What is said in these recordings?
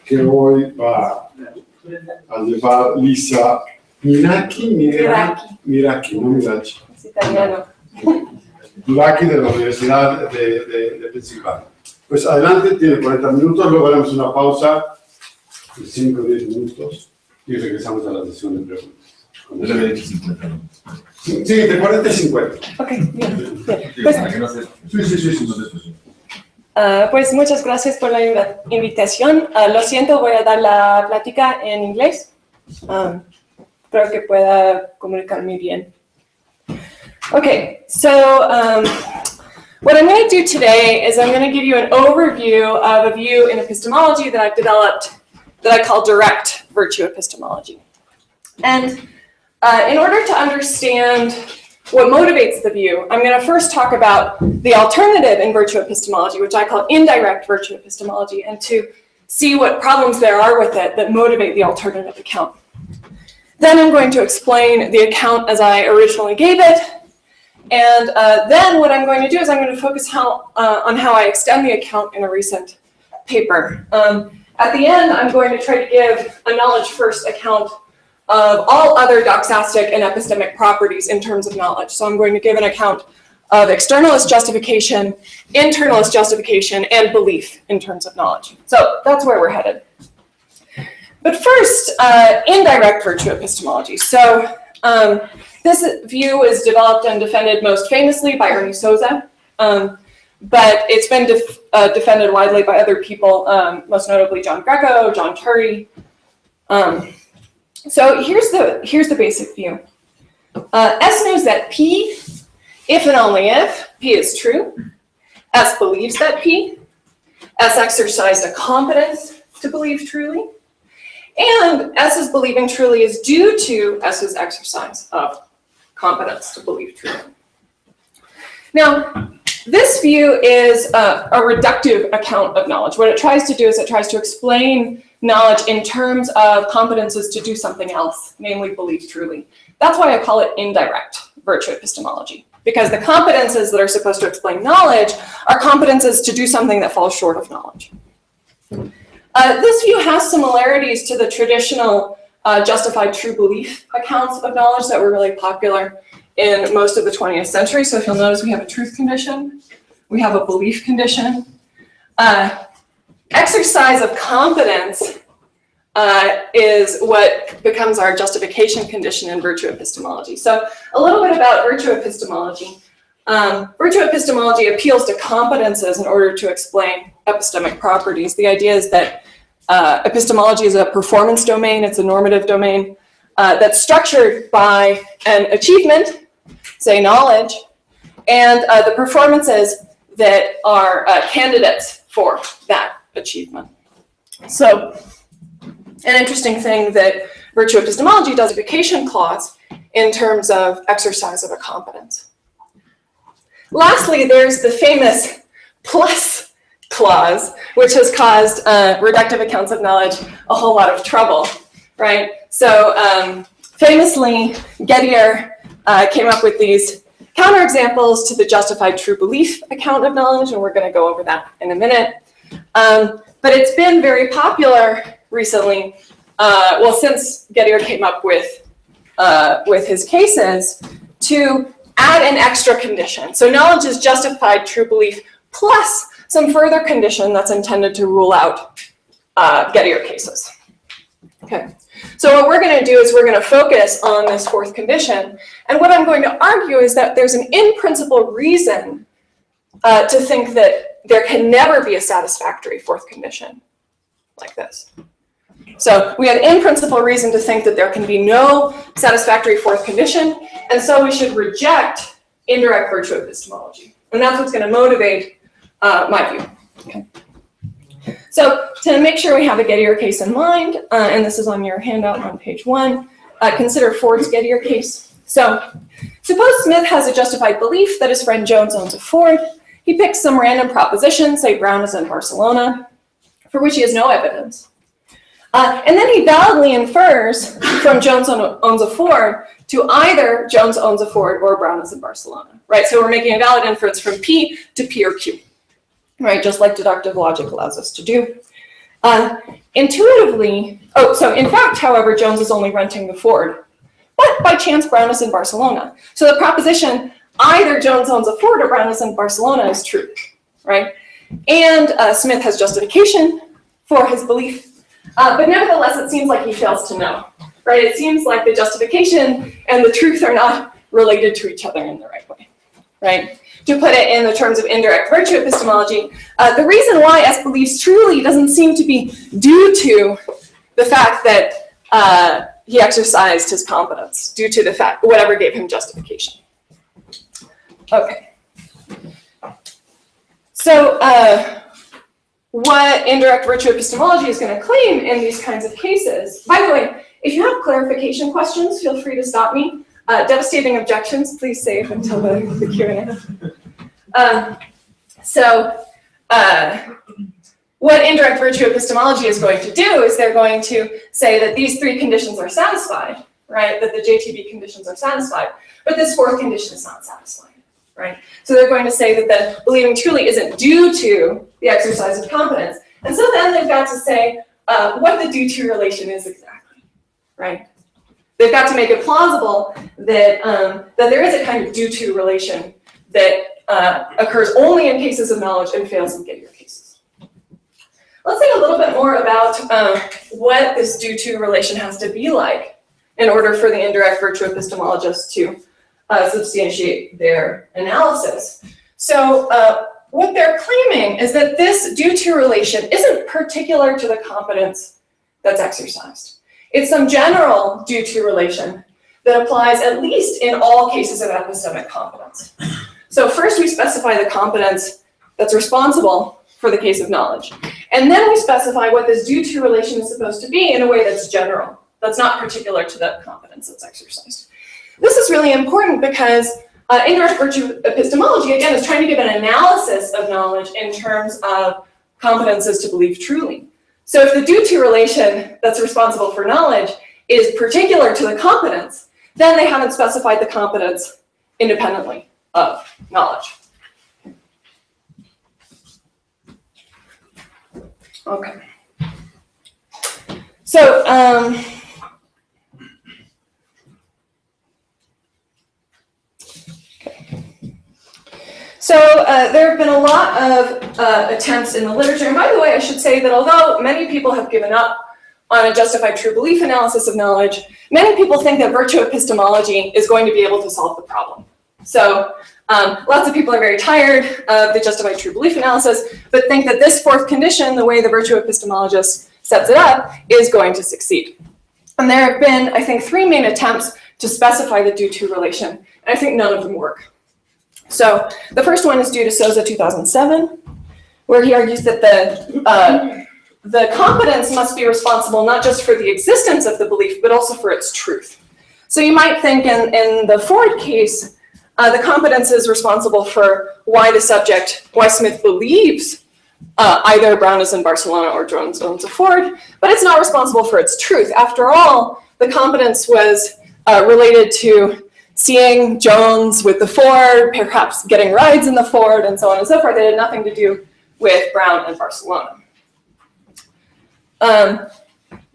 que hoy va a llevar Lisa Miracchi, no Miracchi. Es italiano. Miracchi de la Universidad de Pensilvania. Pues adelante, tiene 40 minutos, luego haremos una pausa de 5 o 10 minutos y regresamos a la sesión de preguntas. Sí, de 40 y 50. Ok, bien. Pues, Sí. pues muchas gracias por la invitación. Lo siento, voy a dar la plática en inglés. Creo que pueda comunicarme bien. Okay, so what I'm going to do today is I'm going to give you an overview of a view in epistemology that I've developed that I call direct virtue epistemology. And in order to understand what motivates the view, I'm going to first talk about the alternative in virtue epistemology, which I call indirect virtue epistemology, and to see what problems there are with it that motivate the alternative account. Then I'm going to explain the account as I originally gave it. And then what I'm going to do is I'm going to focus on how I extend the account in a recent paper. At the end, I'm going to try to give a knowledge first account of all other doxastic and epistemic properties in terms of knowledge. So I'm going to give an account of externalist justification, internalist justification, and belief in terms of knowledge. So that's where we're headed. But first, indirect virtue epistemology. So this view was developed and defended most famously by Ernie Souza, but it's been defended widely by other people, most notably John Greco, John Turry. So here's the basic view. S knows that P, if and only if P is true. S believes that P. S exercised a competence to believe truly. And S's believing truly is due to S's exercise of competence to believe truly. Now, this view is a reductive account of knowledge. What it tries to do is it tries to explain knowledge in terms of competences to do something else, namely believe truly. That's why I call it indirect virtue epistemology, because the competences that are supposed to explain knowledge are competences to do something that falls short of knowledge. This view has similarities to the traditional justified true belief accounts of knowledge that were really popular in most of the 20th century. So if you'll notice, we have a truth condition, we have a belief condition. Exercise of competence is what becomes our justification condition in virtue epistemology. So a little bit about virtue epistemology. Virtue epistemology appeals to competences in order to explain epistemic properties. The idea is that epistemology is a performance domain, it's a normative domain that's structured by an achievement, say knowledge, and the performances that are candidates for that achievement. So an interesting thing that virtue epistemology does is a justification clause in terms of exercise of a competence. Lastly, there's the famous plus clause, which has caused reductive accounts of knowledge a whole lot of trouble, right? So famously, Gettier came up with these counterexamples to the justified true belief account of knowledge, and we're going to go over that in a minute. But it's been very popular recently, well, since Gettier came up with his cases, to add an extra condition. So knowledge is justified true belief plus some further condition that's intended to rule out Gettier cases. Okay, so what we're going to do is we're going to focus on this fourth condition. And what I'm going to argue is that there's an in-principle reason to think that there can never be a satisfactory fourth condition like this. So we have in-principle reason to think that there can be no satisfactory fourth condition, and so we should reject indirect virtue epistemology. And that's what's going to motivate my view. Okay. So to make sure we have a Gettier case in mind, and this is on your handout on page 1, consider Ford's Gettier case. So suppose Smith has a justified belief that his friend Jones owns a Ford. He picks some random proposition, say Brown is in Barcelona, for which he has no evidence. And then he validly infers from Jones owns a Ford to either Jones owns a Ford or Brown is in Barcelona, right? So we're making a valid inference from P to P or Q, right? Just like deductive logic allows us to do. Intuitively, so in fact, however, Jones is only renting the Ford, but by chance Brown is in Barcelona. So the proposition, either Jones owns a Ford or Brown is in Barcelona, is true, right? And Smith has justification for his belief, but nevertheless, it seems like he fails to know, right? It seems like the justification and the truth are not related to each other in the right way, right? To put it in the terms of indirect virtue epistemology, the reason why S believes truly doesn't seem to be due to the fact that he exercised his competence, due to the fact, whatever gave him justification. Okay. So what indirect virtue epistemology is going to claim in these kinds of cases, by the way, if you have clarification questions, feel free to stop me. Devastating objections, please save until the Q&A. What indirect virtue epistemology is going to do is they're going to say that these three conditions are satisfied, right? That the JTB conditions are satisfied, but this fourth condition is not satisfied, right? So they're going to say that the believing truly isn't due to the exercise of competence. And so then they've got to say what the due-to relation is exactly, right? They've got to make it plausible that, that there is a kind of due-to relation that occurs only in cases of knowledge and fails in Gideon cases. Let's think a little bit more about what this due-to relation has to be like in order for the indirect virtue epistemologists to substantiate their analysis. So what they're claiming is that this due-to relation isn't particular to the competence that's exercised. It's some general due-to relation that applies at least in all cases of epistemic competence. So first we specify the competence that's responsible for the case of knowledge. And then we specify what this due-to relation is supposed to be in a way that's general, that's not particular to the competence that's exercised. This is really important because indirect virtue epistemology, again, is trying to give an analysis of knowledge in terms of competences to believe truly. So if the due-to relation that's responsible for knowledge is particular to the competence, then they haven't specified the competence independently of knowledge. Okay. So, there have been a lot of attempts in the literature, and by the way, I should say that although many people have given up on a justified true belief analysis of knowledge, many people think that virtue epistemology is going to be able to solve the problem. So lots of people are very tired of the justified true belief analysis, but think that this fourth condition, the way the virtue epistemologist sets it up, is going to succeed. And there have been, I think, three main attempts to specify the due-to relation, and I think none of them work. So the first one is due to Souza 2007, where he argues that the competence must be responsible not just for the existence of the belief, but also for its truth. So you might think in the Ford case, the competence is responsible for why Smith believes either Brown is in Barcelona or Jones owns a Ford, but it's not responsible for its truth. After all, the competence was related to seeing Jones with the Ford, perhaps getting rides in the Ford, and so on and so forth. It had nothing to do with Brown and Barcelona.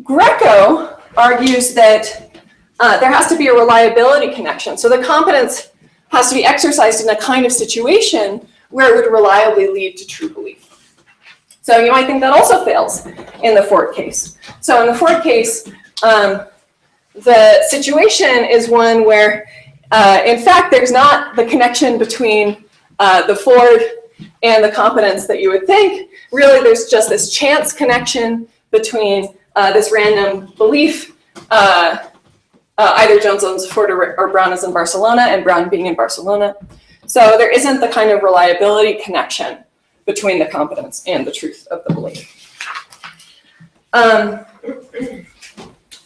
Greco argues that there has to be a reliability connection. So the competence has to be exercised in a kind of situation where it would reliably lead to true belief. So you might think that also fails in the Ford case. So in the Ford case, the situation is one where, in fact, there's not the connection between the Ford and the competence that you would think. Really, there's just this chance connection between this random belief, either Jones owns a Ford or Brown is in Barcelona, and Brown being in Barcelona. So there isn't the kind of reliability connection between the competence and the truth of the belief.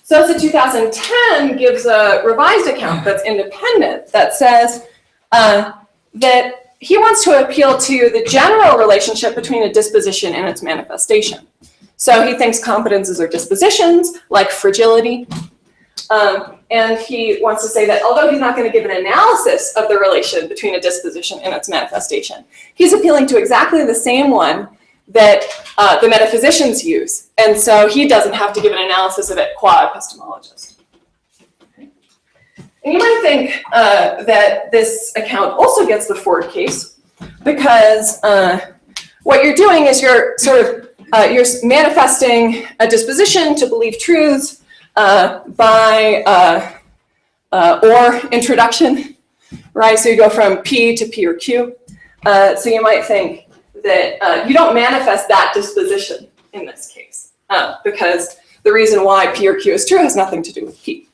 Souza 2010 gives a revised account that's independent that says that he wants to appeal to the general relationship between a disposition and its manifestation. So he thinks competences are dispositions, like fragility. And he wants to say that although he's not going to give an analysis of the relation between a disposition and its manifestation, he's appealing to exactly the same one that the metaphysicians use. And so he doesn't have to give an analysis of it qua epistemologist. Okay. And you might think that this account also gets the Ford case, because what you're doing is you're you're manifesting a disposition to believe truths by or introduction, right? So you go from P to P or Q. So you might think that you don't manifest that disposition in this case, because the reason why P or Q is true has nothing to do with P.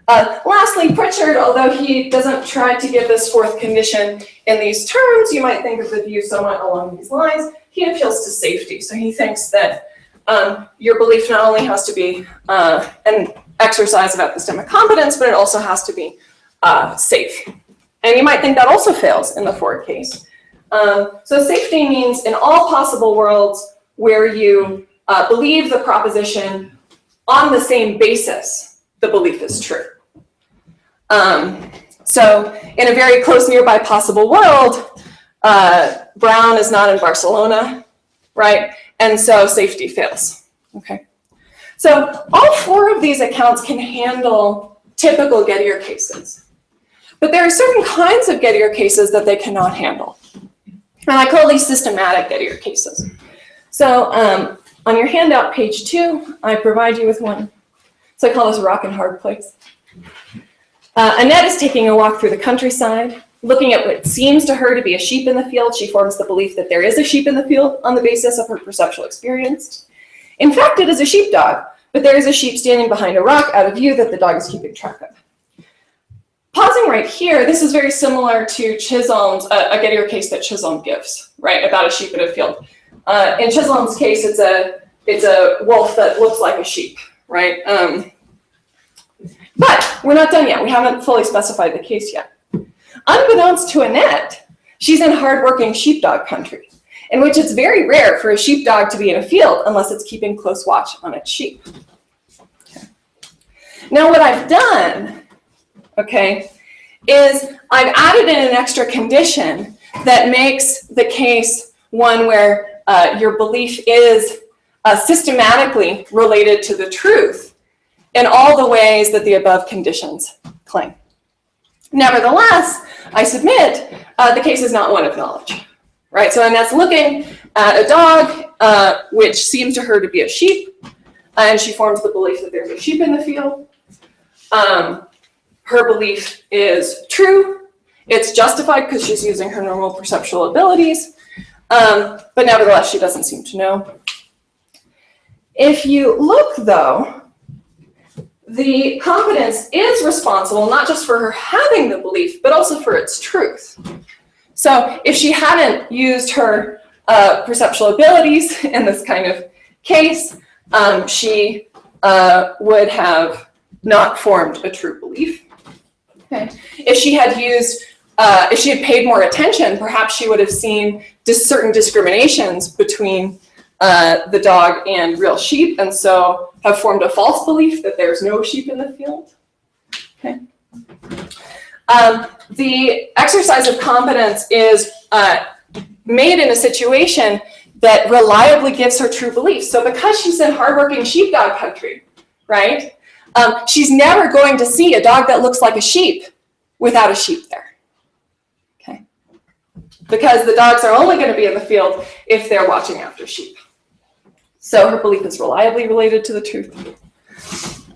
Lastly, Pritchard, although he doesn't try to give this fourth condition in these terms, you might think of the view somewhat along these lines. He appeals to safety. So he thinks that your belief not only has to be an exercise of epistemic competence, but it also has to be safe. And you might think that also fails in the Ford case. So safety means in all possible worlds where you believe the proposition on the same basis the belief is true. So in a very close nearby possible world, Brown is not in Barcelona, right? And so safety fails, okay? So all four of these accounts can handle typical Gettier cases. But there are certain kinds of Gettier cases that they cannot handle. And I call these systematic Gettier cases. So on your handout, page 2, I provide you with one. So I call this rock and hard place. Annette is taking a walk through the countryside. Looking at what seems to her to be a sheep in the field, she forms the belief that there is a sheep in the field on the basis of her perceptual experience. In fact, it is a sheepdog, but there is a sheep standing behind a rock out of view that the dog is keeping track of. Pausing right here, this is very similar to Chisholm's, a Gettier case that Chisholm gives, right, about a sheep in a field. In Chisholm's case, it's a wolf that looks like a sheep, right? But we're not done yet. We haven't fully specified the case yet. Unbeknownst to Annette, she's in hardworking sheepdog country, in which it's very rare for a sheepdog to be in a field unless it's keeping close watch on its sheep. Okay. Now what I've done, okay, is I've added in an extra condition that makes the case one where your belief is systematically related to the truth in all the ways that the above conditions claim. Nevertheless, I submit the case is not one of knowledge, right? So Annette's looking at a dog, which seems to her to be a sheep, and she forms the belief that there's a sheep in the field. Her belief is true. It's justified because she's using her normal perceptual abilities, but nevertheless, she doesn't seem to know. If you look, though, the competence is responsible not just for her having the belief, but also for its truth. So if she hadn't used her perceptual abilities in this kind of case, she would have not formed a true belief. Okay. If she had used, if she had paid more attention, perhaps she would have seen certain discriminations between the dog and real sheep, and so have formed a false belief that there's no sheep in the field. Okay. The exercise of competence is made in a situation that reliably gives her true belief. So because she's in hardworking sheepdog country, right, she's never going to see a dog that looks like a sheep without a sheep there. Okay. Because the dogs are only going to be in the field if they're watching after sheep. So her belief is reliably related to the truth.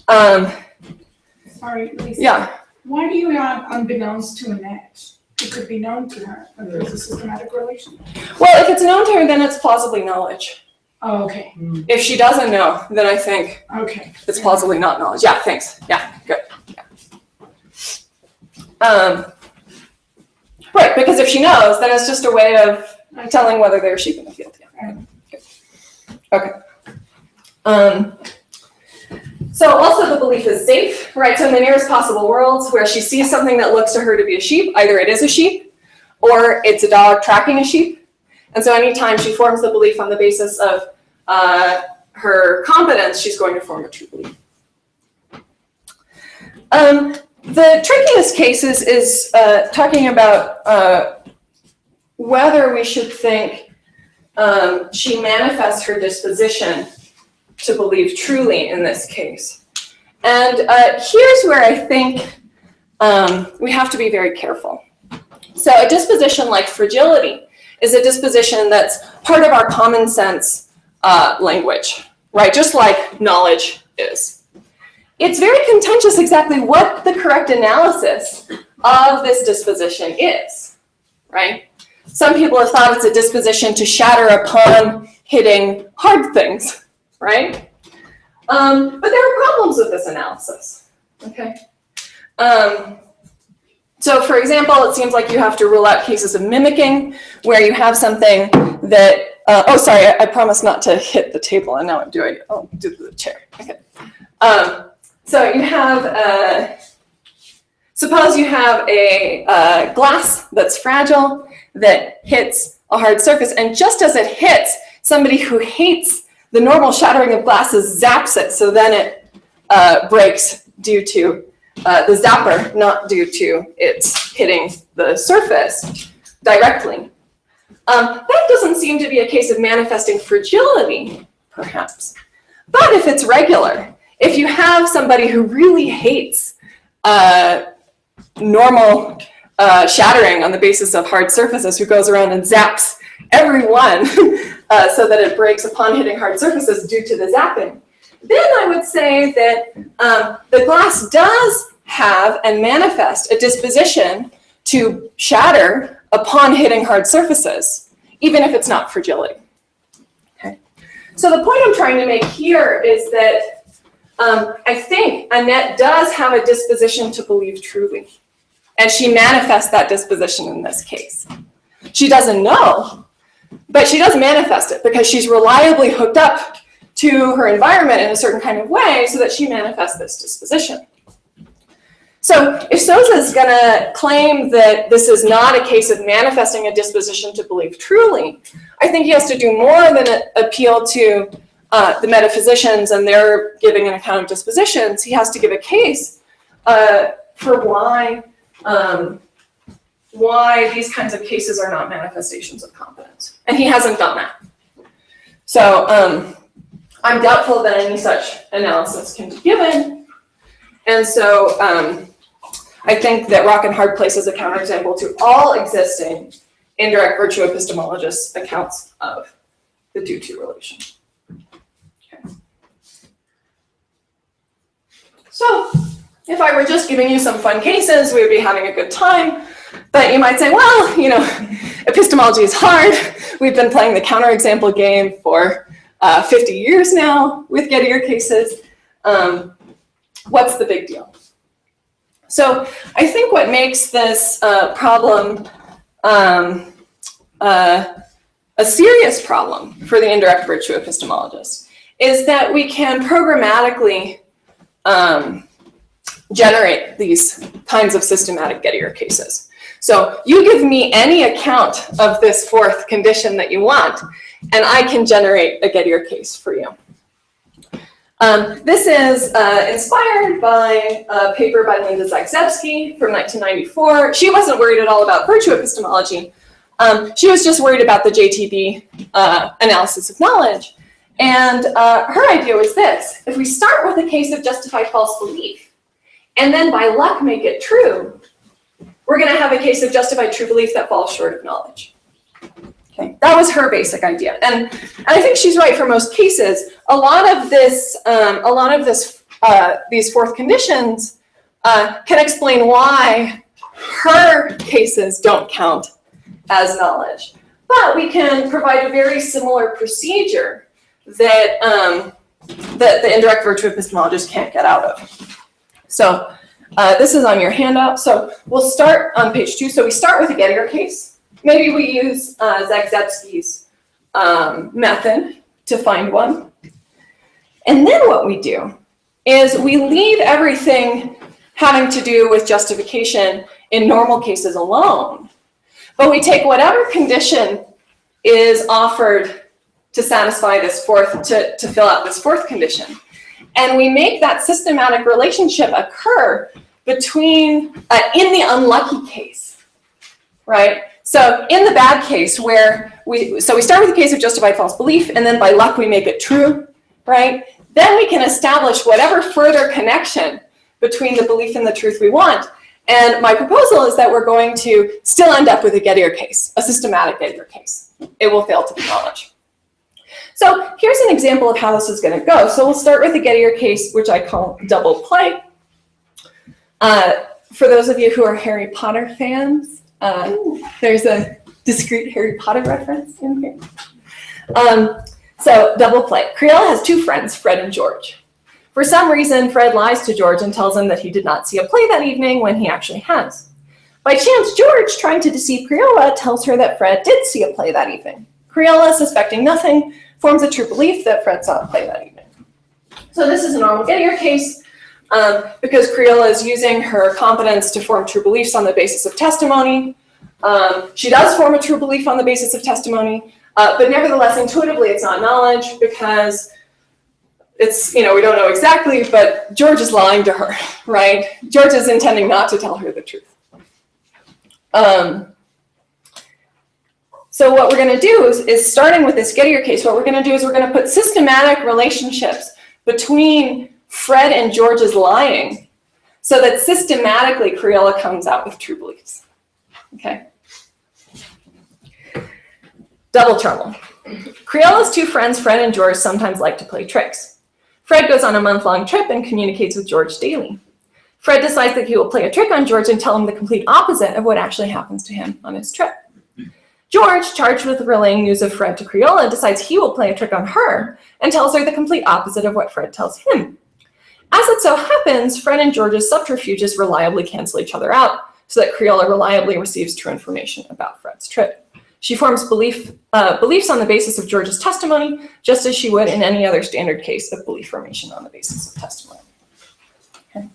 Sorry, Lisa. Yeah. Why do you add unbeknownst to Annette? It could be known to her, but there's a systematic relation. Well, if it's known to her, then it's plausibly knowledge. Oh, okay. If she doesn't know, then I think Okay. it's plausibly not knowledge. Yeah, thanks. Yeah, good. Yeah. Right, because if she knows, then it's just a way of telling whether there are sheep in the field. Yeah. Good. Okay. So also the belief is safe, right? So in the nearest possible worlds where she sees something that looks to her to be a sheep, either it is a sheep or it's a dog tracking a sheep. And so anytime she forms the belief on the basis of her competence, she's going to form a true belief. The trickiest cases is talking about whether we should think she manifests her disposition to believe truly in this case. And here's where I think we have to be very careful. So a disposition like fragility is a disposition that's part of our common sense language, right? Just like knowledge is. It's very contentious exactly what the correct analysis of this disposition is, right? Some people have thought it's a disposition to shatter upon hitting hard things, right? But there are problems with this analysis, okay? So for example, it seems like you have to rule out cases of mimicking where you have something that, oh, sorry, I promised not to hit the table and now I'm doing it. Oh, do the chair, okay. So you have, suppose you have a glass that's fragile that hits a hard surface, and just as it hits, somebody who hates the normal shattering of glasses zaps it, so then it breaks due to the zapper, not due to its hitting the surface directly. That doesn't seem to be a case of manifesting fragility, perhaps. But if it's regular, if you have somebody who really hates normal shattering on the basis of hard surfaces, who goes around and zaps everyone so that it breaks upon hitting hard surfaces due to the zapping, then I would say that the glass does have and manifest a disposition to shatter upon hitting hard surfaces, even if it's not fragility. Okay. So the point I'm trying to make here is that I think Annette does have a disposition to believe truly, and she manifests that disposition in this case. She doesn't know, but she does manifest it because she's reliably hooked up to her environment in a certain kind of way so that she manifests this disposition. So if Sousa is going to claim that this is not a case of manifesting a disposition to believe truly, I think he has to do more than appeal to the metaphysicians and they're giving an account of dispositions. He has to give a case for why these kinds of cases are not manifestations of competence. And he hasn't done that. So I'm doubtful that any such analysis can be given. And so I think that Rock and Hard Place is a counterexample to all existing indirect virtue epistemologists' accounts of the due-to relation. Okay. So if I were just giving you some fun cases, we would be having a good time. But you might say, well, you know, epistemology is hard. We've been playing the counterexample game for 50 years now with Gettier cases. What's the big deal? So I think what makes this problem a serious problem for the indirect virtue epistemologist is that we can programmatically generate these kinds of systematic Gettier cases. So you give me any account of this fourth condition that you want, and I can generate a Gettier case for you. This is inspired by a paper by Linda Zagzebski from 1994. She wasn't worried at all about virtue epistemology. She was just worried about the JTB analysis of knowledge. And her idea was this: if we start with a case of justified false belief, and then by luck make it true, we're going to have a case of justified true belief that falls short of knowledge. Okay, that was her basic idea, and I think she's right for most cases. A lot of this, these fourth conditions can explain why her cases don't count as knowledge. But we can provide a very similar procedure that that the indirect virtue epistemologist can't get out of. So this is on your handout. So we'll start on page 2. So we start with a Gettier case. Maybe we use Zagzebski's method to find one. And then what we do is we leave everything having to do with justification in normal cases alone. But we take whatever condition is offered to satisfy this fourth, to fill out this fourth condition. And we make that systematic relationship occur between, in the unlucky case, right? So in the bad case where we start with the case of justified false belief, and then by luck we make it true, right? Then we can establish whatever further connection between the belief and the truth we want. And my proposal is that we're going to still end up with a Gettier case, a systematic Gettier case. It will fail to be knowledge. So here's an example of how this is going to go. So we'll start with the Gettier case, which I call double play. For those of you who are Harry Potter fans, there's a discrete Harry Potter reference in here. So double play. Crayola has two friends, Fred and George. For some reason, Fred lies to George and tells him that he did not see a play that evening when he actually has. By chance, George, trying to deceive Crayola, tells her that Fred did see a play that evening. Crayola, suspecting nothing, forms a true belief that Fred saw a play that evening. So this is a normal Gettier case because Crayola is using her competence to form true beliefs on the basis of testimony. She does form a true belief on the basis of testimony, but nevertheless, intuitively, it's not knowledge because it's, we don't know exactly, but George is lying to her, right? George is intending not to tell her the truth. So what we're going to do is starting with this Gettier case, what we're going to do is we're going to put systematic relationships between Fred and George's lying so that systematically Crayola comes out with true beliefs. Okay. Double trouble. Crayola's two friends, Fred and George, sometimes like to play tricks. Fred goes on a month-long trip and communicates with George daily. Fred decides that he will play a trick on George and tell him the complete opposite of what actually happens to him on his trip. George, charged with relaying news of Fred to Crayola, decides he will play a trick on her and tells her the complete opposite of what Fred tells him. As it so happens, Fred and George's subterfuges reliably cancel each other out so that Crayola reliably receives true information about Fred's trip. She forms beliefs on the basis of George's testimony, just as she would in any other standard case of belief formation on the basis of testimony. Okay.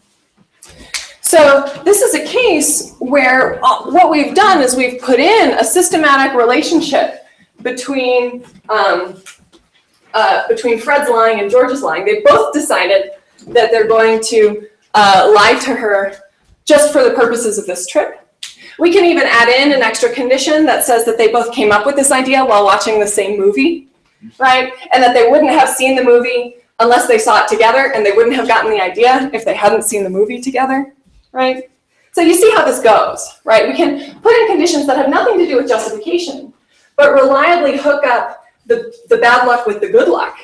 So this is a case where what we've done is we've put in a systematic relationship between Fred's lying and George's lying. They both decided that they're going to lie to her just for the purposes of this trip. We can even add in an extra condition that says that they both came up with this idea while watching the same movie, right? And that they wouldn't have seen the movie unless they saw it together, and they wouldn't have gotten the idea if they hadn't seen the movie together, right? So you see how this goes, right? We can put in conditions that have nothing to do with justification, but reliably hook up the bad luck with the good luck,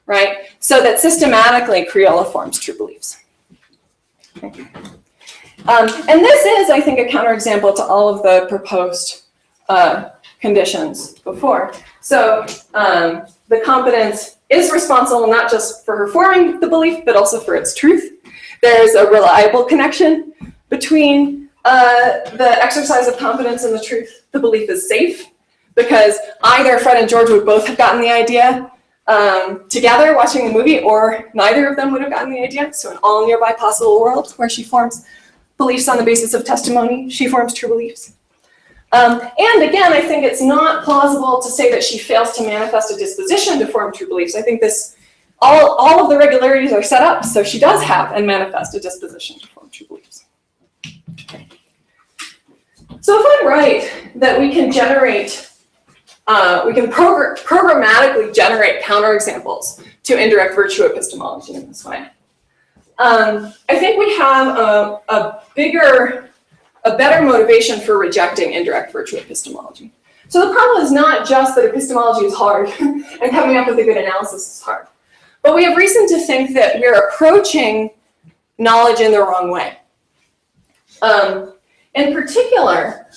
right? So that systematically Crayola forms true beliefs. Okay. And this is, I think, a counterexample to all of the proposed conditions before. So the competence is responsible not just for her forming the belief, but also for its truth. There's a reliable connection between the exercise of competence and the truth. The belief is safe because either Fred and George would both have gotten the idea together watching the movie, or neither of them would have gotten the idea. So in all nearby possible worlds where she forms beliefs on the basis of testimony, she forms true beliefs. And again, I think it's not plausible to say that she fails to manifest a disposition to form true beliefs. I think all of the regularities are set up, so she does have and manifest a disposition to form true beliefs. Okay. So if I'm right that we can generate, we can programmatically generate counterexamples to indirect virtue epistemology in this way, I think we have a better motivation for rejecting indirect virtue epistemology. So the problem is not just that epistemology is hard and coming up with a good analysis is hard, but we have reason to think that we're approaching knowledge in the wrong way. In particular,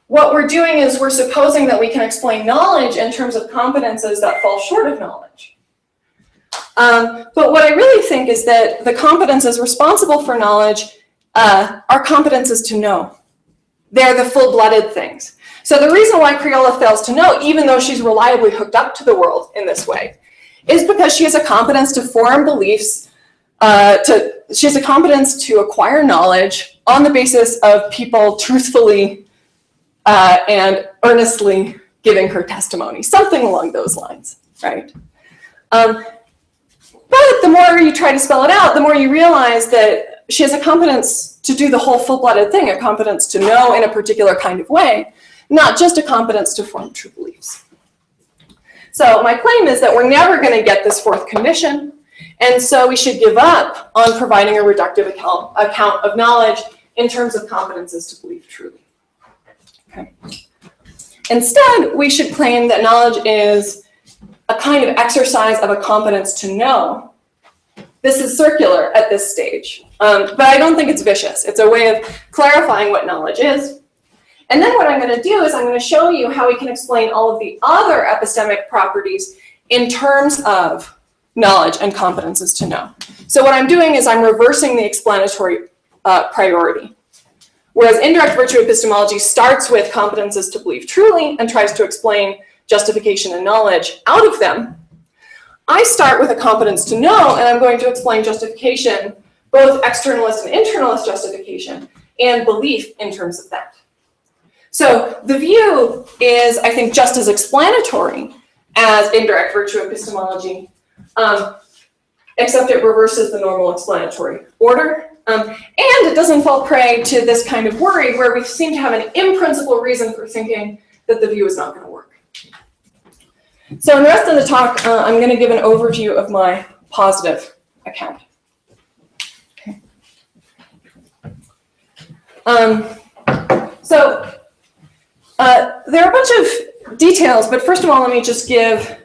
what we're doing is we're supposing that we can explain knowledge in terms of competences that fall short of knowledge. But what I really think is that the competences responsible for knowledge are competences to know. They're the full-blooded things. So the reason why Crayola fails to know, even though she's reliably hooked up to the world in this way, is because she has a competence to form beliefs, she has a competence to acquire knowledge on the basis of people truthfully and earnestly giving her testimony, something along those lines, right? But the more you try to spell it out, the more you realize that she has a competence to do the whole full-blooded thing, a competence to know in a particular kind of way not just a competence to form true beliefs. So my claim is that we're never going to get this fourth condition, and so we should give up on providing a reductive account of knowledge in terms of competences to believe truly. Okay. Instead, we should claim that knowledge is a kind of exercise of a competence to know. This is circular at this stage, but I don't think it's vicious. It's a way of clarifying what knowledge is. And then what I'm going to do is I'm going to show you how we can explain all of the other epistemic properties in terms of knowledge and competences to know. So what I'm doing is I'm reversing the explanatory priority. Whereas indirect virtue epistemology starts with competences to believe truly and tries to explain justification and knowledge out of them, I start with a competence to know, and I'm going to explain justification, both externalist and internalist justification, and belief in terms of that. So the view is, I think, just as explanatory as indirect virtue epistemology, except it reverses the normal explanatory order. And it doesn't fall prey to this kind of worry where we seem to have an in-principle reason for thinking that the view is not going to work. So in the rest of the talk, I'm going to give an overview of my positive account. Okay. There are a bunch of details, but first of all, let me just give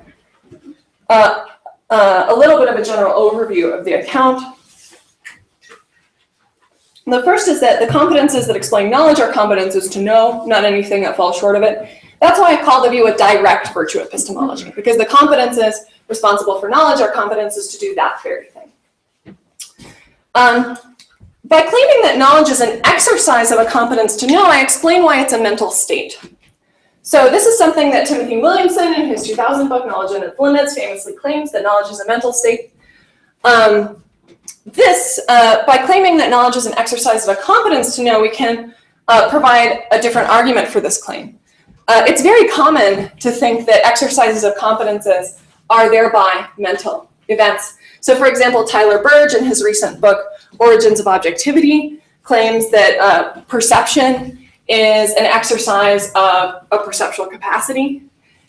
a little bit of a general overview of the account. The first is that the competences that explain knowledge are competences to know, not anything that falls short of it. That's why I call the view a direct virtue epistemology, because the competences responsible for knowledge are competences to do that very thing. By claiming that knowledge is an exercise of a competence to know, I explain why it's a mental state. So this is something that Timothy Williamson, in his 2000 book, Knowledge and Its Limits, famously claims, that knowledge is a mental state. By claiming that knowledge is an exercise of a competence to know, we can provide a different argument for this claim. It's very common to think that exercises of competences are thereby mental events. So for example, Tyler Burge, in his recent book, Origins of Objectivity, claims that perception is an exercise of a perceptual capacity,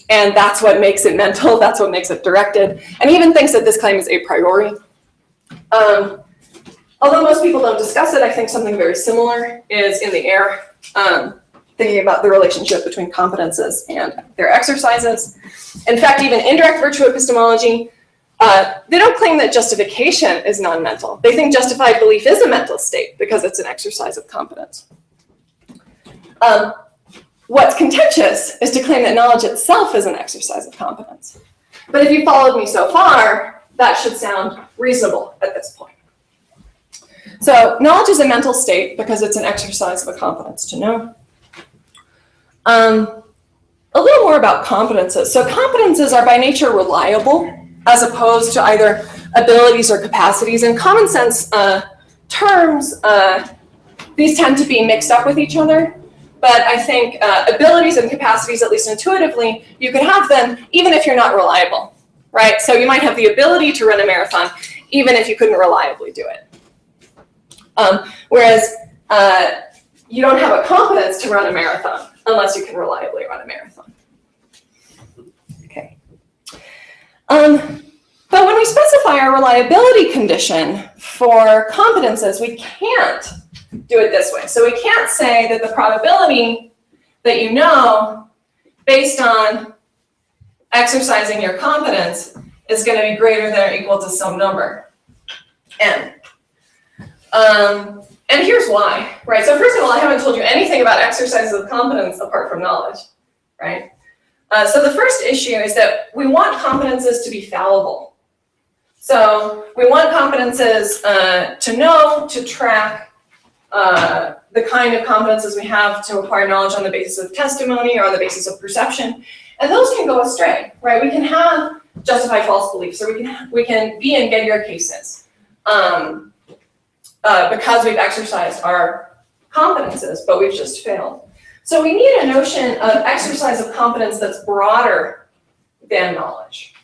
and that's what makes it mental, that's what makes it directed, and he even thinks that this claim is a priori. Although most people don't discuss it, I think something very similar is in the air, thinking about the relationship between competences and their exercises. In fact, even indirect virtue epistemology, they don't claim that justification is non-mental. They think justified belief is a mental state because it's an exercise of competence. What's contentious is to claim that knowledge itself is an exercise of competence. But if you followed me so far, that should sound reasonable at this point. So knowledge is a mental state because it's an exercise of a competence to know. A little more about competences. So competences are by nature reliable as opposed to either abilities or capacities. In common sense terms, these tend to be mixed up with each other. But I think abilities and capacities, at least intuitively, you can have them even if you're not reliable, right? So you might have the ability to run a marathon even if you couldn't reliably do it. Whereas you don't have a competence to run a marathon unless you can reliably run a marathon. Okay. But when we specify our reliability condition for competences, we can't do it this way. So we can't say that the probability that you know based on exercising your competence is going to be greater than or equal to some number, n. And here's why, right? So first of all, I haven't told you anything about exercises of competence apart from knowledge, right? So the first issue is that we want competences to be fallible. So we want competences to know, to track the kind of competences we have to acquire knowledge on the basis of testimony or on the basis of perception. And those can go astray, right? We can have justified false beliefs, or we can be in get your cases. Because we've exercised our competences, but we've just failed. So we need a notion of exercise of competence that's broader than knowledge.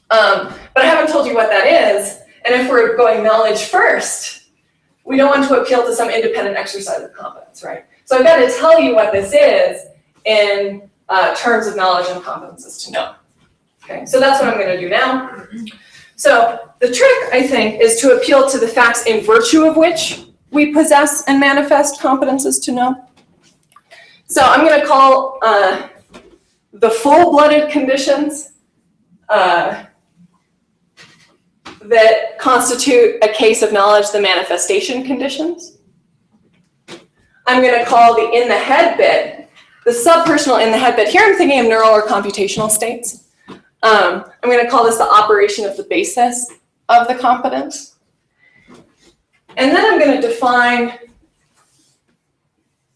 But I haven't told you what that is, and if we're going knowledge first, we don't want to appeal to some independent exercise of competence, right? So I've got to tell you what this is in terms of knowledge and competences to know. Okay, so that's what I'm going to do now. So the trick, I think, is to appeal to the facts in virtue of which we possess and manifest competences to know. So I'm going to call the full-blooded conditions that constitute a case of knowledge the manifestation conditions. I'm going to call the in-the-head bit, the subpersonal in-the-head bit. Here I'm thinking of neural or computational states. I'm going to call this the operation of the basis of the competence. And then I'm going to define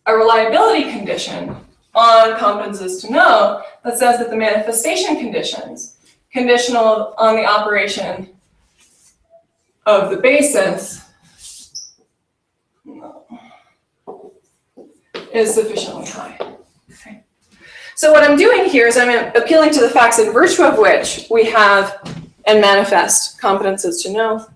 a reliability condition on competences to know that says that the manifestation conditions, conditional on the operation of the basis, is sufficiently high. Okay. So what I'm doing here is I'm appealing to the facts in virtue of which we have and manifest competences to know.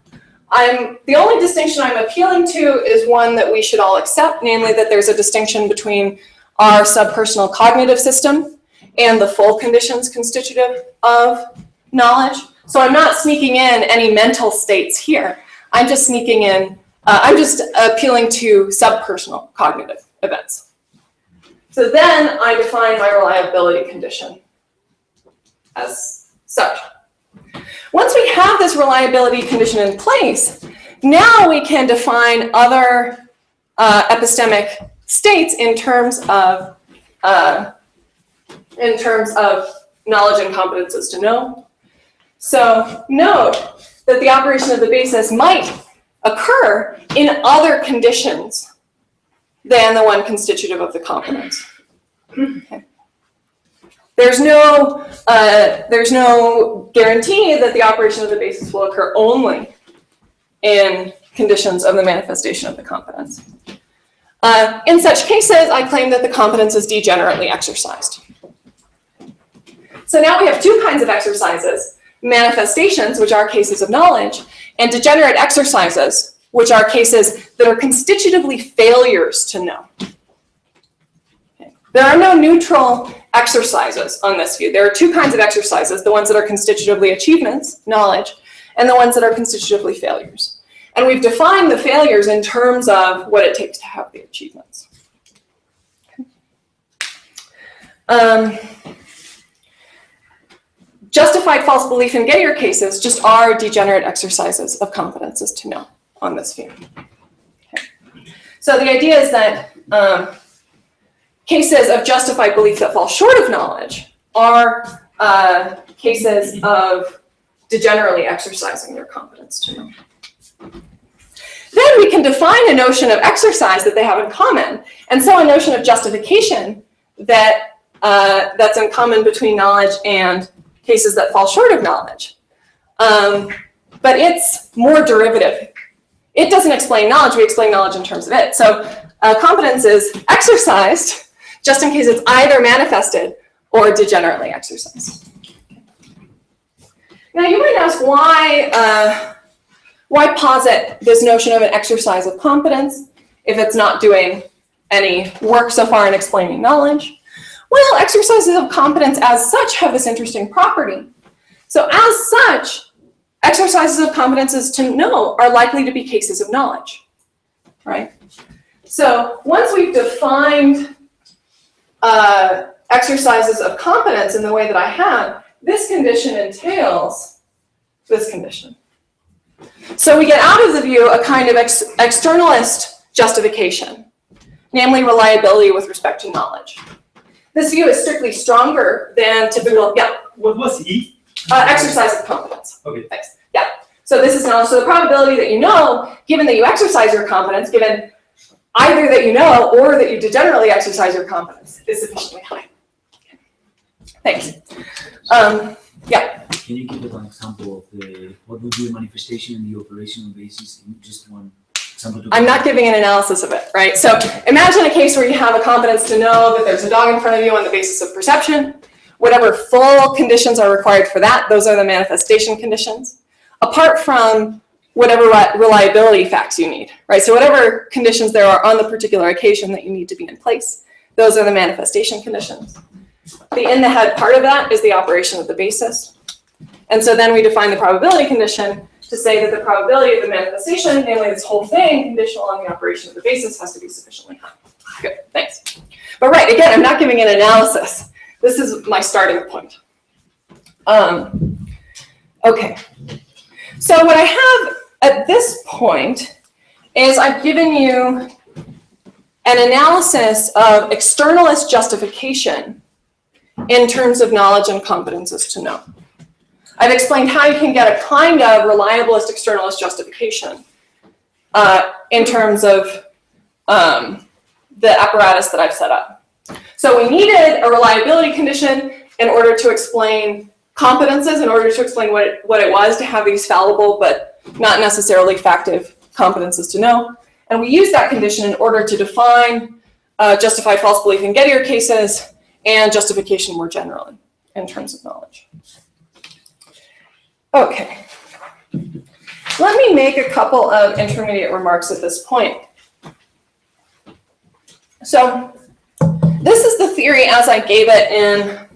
The only distinction I'm appealing to is one that we should all accept, namely that there's a distinction between our subpersonal cognitive system and the full conditions constitutive of knowledge. So I'm not sneaking in any mental states here. I'm just sneaking in, I'm just appealing to subpersonal cognitive events. So then I define my reliability condition as such. Once we have this reliability condition in place, now we can define other epistemic states in terms of knowledge and competences to know. So note that the operation of the basis might occur in other conditions than the one constitutive of the competence. Okay. There's no guarantee that the operation of the basis will occur only in conditions of the manifestation of the competence. In such cases, I claim that the competence is degenerately exercised. So now we have two kinds of exercises: manifestations, which are cases of knowledge, and degenerate exercises, which are cases that are constitutively failures to know. Okay. There are no neutral exercises on this view. There are two kinds of exercises: the ones that are constitutively achievements, knowledge, and the ones that are constitutively failures. And we've defined the failures in terms of what it takes to have the achievements. Justified false belief and Gettier cases just are degenerate exercises of competences to know on this view. Okay. So the idea is that cases of justified belief that fall short of knowledge are cases of degenerately exercising their competence to know. Then we can define a notion of exercise that they have in common, and so a notion of justification that that's in common between knowledge and cases that fall short of knowledge. But it's more derivative. It doesn't explain knowledge, we explain knowledge in terms of it. So competence is exercised just in case it's either manifested or degenerately exercised. Now you might ask why posit this notion of an exercise of competence if it's not doing any work so far in explaining knowledge? Well, exercises of competence as such have this interesting property. So as such, exercises of competences to know are likely to be cases of knowledge, right? So once we've defined exercises of competence in the way that I have, this condition entails this condition. So we get out of the view a kind of externalist justification, namely reliability with respect to knowledge. This view is strictly stronger than typical, yeah. What was E? Exercise of competence. Okay. Thanks. Yeah. So this is knowledge. So the probability that you know, given that you exercise your competence, given either that you know or that you degenerately exercise your competence, is sufficiently high. Okay. Thanks. Yeah. Can you give an example of what would be a manifestation in the operational basis in just one example? I'm not giving an analysis of it, right? So imagine a case where you have a competence to know that there's a dog in front of you on the basis of perception. Whatever full conditions are required for that, those are the manifestation conditions, apart from whatever reliability facts you need, right? So whatever conditions there are on the particular occasion that you need to be in place, Those are the manifestation conditions. The in the head part of that is the operation of the basis. And so then we define the probability condition to say that the probability of the manifestation, namely this whole thing, conditional on the operation of the basis, has to be sufficiently high. Good, thanks. But right, again, I'm not giving an analysis. This is my starting point. Okay. So what I have at this point is I've given you an analysis of externalist justification in terms of knowledge and competences to know. I've explained how you can get a kind of reliabilist externalist justification in terms of the apparatus that I've set up. So we needed a reliability condition in order to explain competences, in order to explain what it was to have these fallible but not necessarily factive competences to know. And we used that condition in order to define justified false belief in Gettier cases and justification more generally in terms of knowledge. Okay. Let me make a couple of intermediate remarks at this point. So this is the theory as I gave it in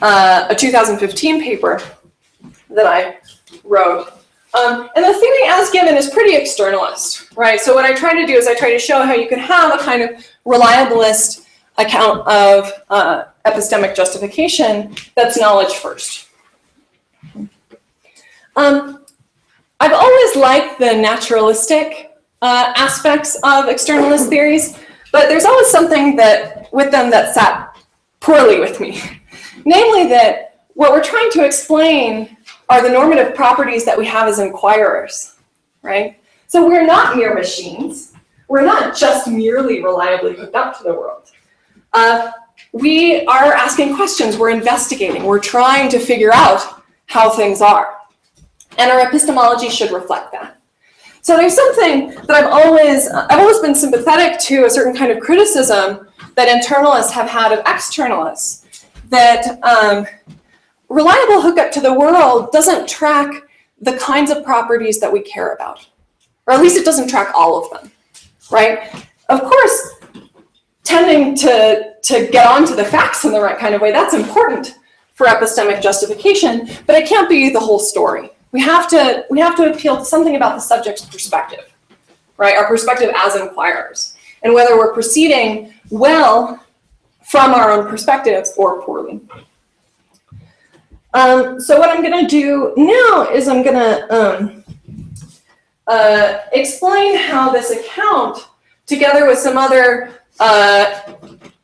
a 2015 paper that I wrote. And the theory as given is pretty externalist, right? So what I try to do is I try to show how you could have a kind of reliabilist account of epistemic justification that's knowledge first. I've always liked the naturalistic aspects of externalist theories, but there's always something that with them that sat poorly with me. Namely that what we're trying to explain are the normative properties that we have as inquirers, right? So we're not mere machines. We're not just merely reliably hooked up to the world. We are asking questions, we're investigating, we're trying to figure out how things are. And our epistemology should reflect that. So there's something that I've always been sympathetic to, a certain kind of criticism that internalists have had of externalists, that reliable hookup to the world doesn't track the kinds of properties that we care about, or at least it doesn't track all of them, right? Of course, tending to get onto the facts in the right kind of way, that's important for epistemic justification, but it can't be the whole story. We have to appeal to something about the subject's perspective, right? Our perspective as inquirers, and whether we're proceeding well from our own perspectives or poorly. So what I'm going to do now is I'm going to explain how this account, together with some other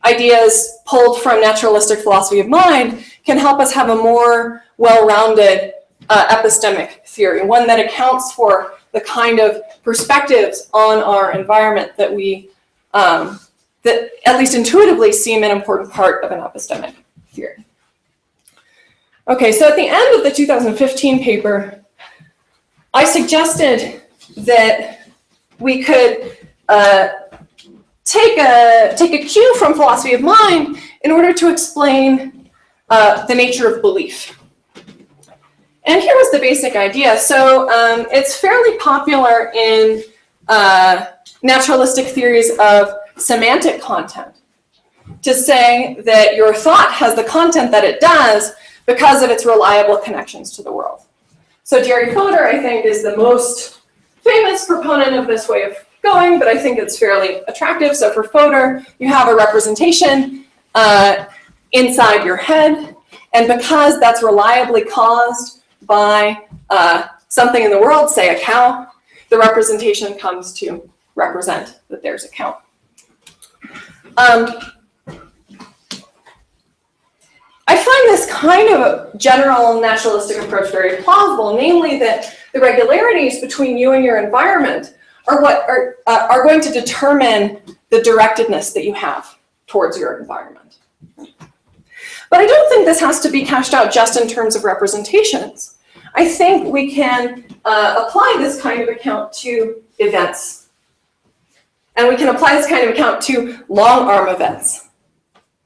ideas pulled from naturalistic philosophy of mind, can help us have a more well-rounded epistemic theory, one that accounts for the kind of perspectives on our environment that we, that at least intuitively seem an important part of an epistemic theory. Okay, so at the end of the 2015 paper, I suggested that we could take a cue from philosophy of mind in order to explain the nature of belief. And here was the basic idea. So it's fairly popular in naturalistic theories of semantic content to say that your thought has the content that it does because of its reliable connections to the world. So Jerry Fodor, I think, is the most famous proponent of this way of going, but I think it's fairly attractive. So for Fodor, you have a representation inside your head, and because that's reliably caused by something in the world, say a cow, the representation comes to represent that there's a cow. I find this kind of general naturalistic approach very plausible, namely that the regularities between you and your environment are what are going to determine the directedness that you have towards your environment. But I don't think this has to be cashed out just in terms of representations. I think we can apply this kind of account to events. And we can apply this kind of account to long-arm events,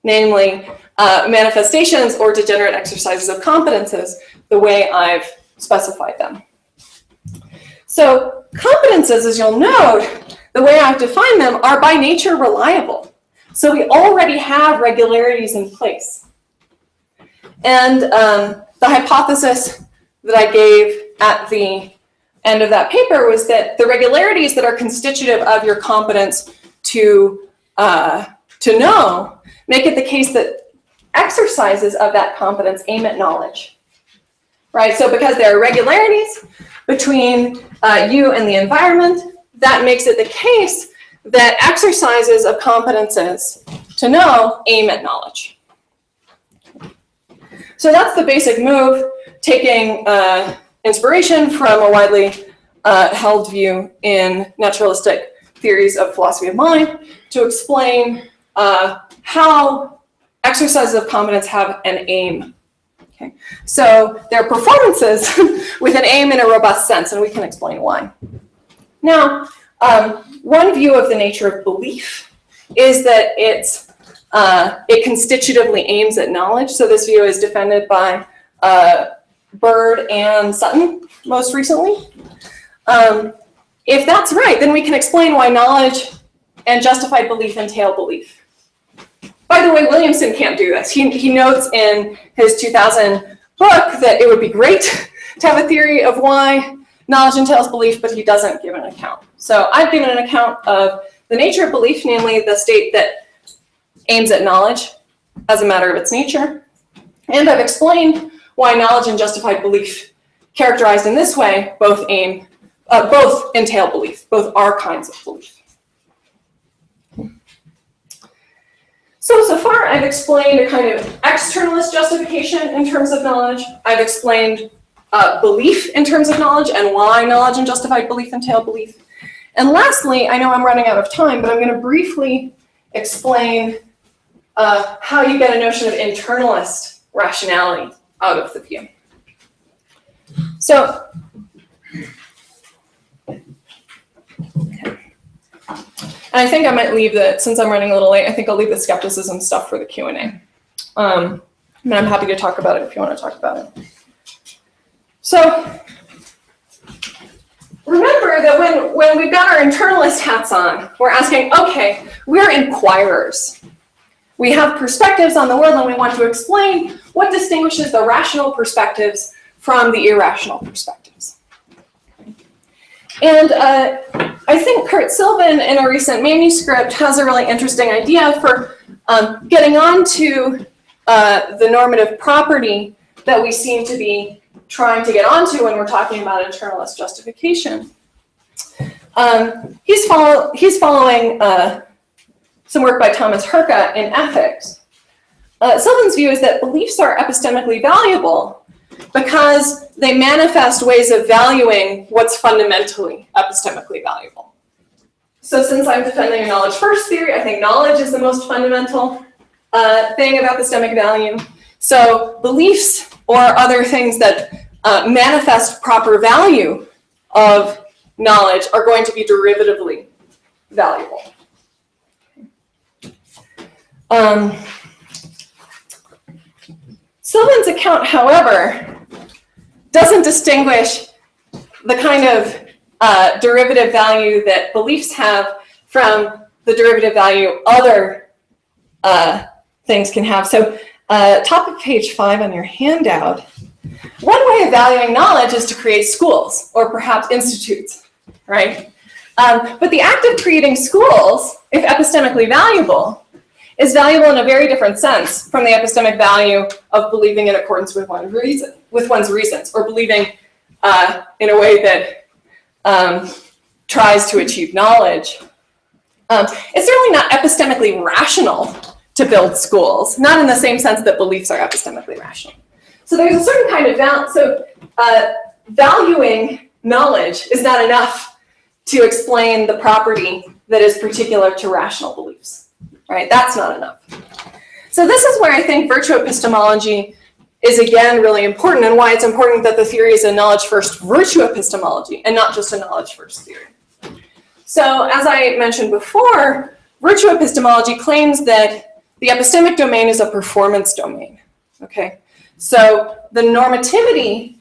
namely manifestations or degenerate exercises of competences, the way I've specified them. So competences, as you'll note, the way I've defined them are by nature reliable. So we already have regularities in place. And the hypothesis that I gave at the end of that paper was that the regularities that are constitutive of your competence to know make it the case that exercises of that competence aim at knowledge, right? So because there are regularities between you and the environment, that makes it the case that exercises of competences to know aim at knowledge. So that's the basic move, taking inspiration from a widely held view in naturalistic theories of philosophy of mind to explain how exercises of competence have an aim. Okay. So they're performances with an aim in a robust sense, and we can explain why. Now, one view of the nature of belief is that it constitutively aims at knowledge. So this view is defended by Bird and Sutton most recently. If that's right, then we can explain why knowledge and justified belief entail belief. By the way, Williamson can't do this. He notes in his 2000 book that it would be great to have a theory of why knowledge entails belief, but he doesn't give an account. So I've given an account of the nature of belief, namely the state that aims at knowledge as a matter of its nature. And I've explained why knowledge and justified belief, characterized in this way, both entail belief, both are kinds of belief. So far I've explained a kind of externalist justification in terms of knowledge. I've explained belief in terms of knowledge and why knowledge and justified belief entail belief. And lastly, I know I'm running out of time, but I'm going to briefly explain how you get a notion of internalist rationality out of the view. So, and I think I might leave since I'm running a little late, I think I'll leave the skepticism stuff for the Q&A. And I'm happy to talk about it if you want to talk about it. So, remember that when we've got our internalist hats on, we're asking, okay, we're inquirers. We have perspectives on the world and we want to explain what distinguishes the rational perspectives from the irrational perspectives. And I think Kurt Sylvan in a recent manuscript has a really interesting idea for getting onto the normative property that we seem to be trying to get onto when we're talking about internalist justification. He's following some work by Thomas Herka in ethics. Sylvan's view is that beliefs are epistemically valuable because they manifest ways of valuing what's fundamentally epistemically valuable. So since I'm defending a knowledge first theory, I think knowledge is the most fundamental thing of epistemic value. So beliefs or other things that manifest proper value of knowledge are going to be derivatively valuable. Sylvan's account, however, doesn't distinguish the kind of derivative value that beliefs have from the derivative value other things can have. So top of page 5 on your handout, one way of valuing knowledge is to create schools or perhaps institutes, right? But the act of creating schools, if epistemically valuable, is valuable in a very different sense from the epistemic value of believing in accordance with one's reasons, or believing in a way that tries to achieve knowledge. It's certainly not epistemically rational to build schools, not in the same sense that beliefs are epistemically rational. So there's a certain kind of valuing knowledge is not enough to explain the property that is particular to rational beliefs, right? That's not enough. So this is where I think virtue epistemology is again really important, and why it's important that the theory is a knowledge first virtue epistemology and not just a knowledge first theory. So as I mentioned before, virtue epistemology claims that the epistemic domain is a performance domain, okay? So the normativity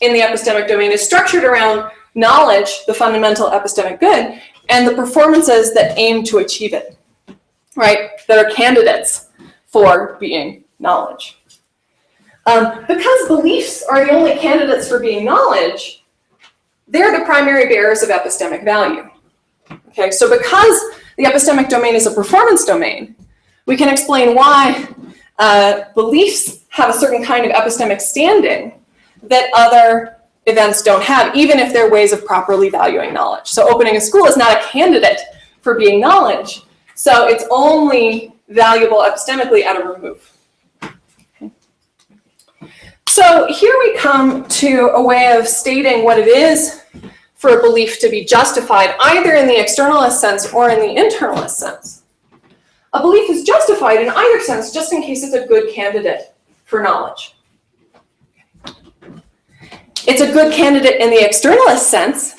in the epistemic domain is structured around knowledge, the fundamental epistemic good, and the performances that aim to achieve it. right, that are candidates for being knowledge. Because beliefs are the only candidates for being knowledge, they're the primary bearers of epistemic value. Okay, so because the epistemic domain is a performance domain, we can explain why beliefs have a certain kind of epistemic standing that other events don't have, even if they're ways of properly valuing knowledge. So opening a school is not a candidate for being knowledge, so it's only valuable epistemically at a remove. So here we come to a way of stating what it is for a belief to be justified, either in the externalist sense or in the internalist sense. A belief is justified in either sense, just in case it's a good candidate for knowledge. It's a good candidate in the externalist sense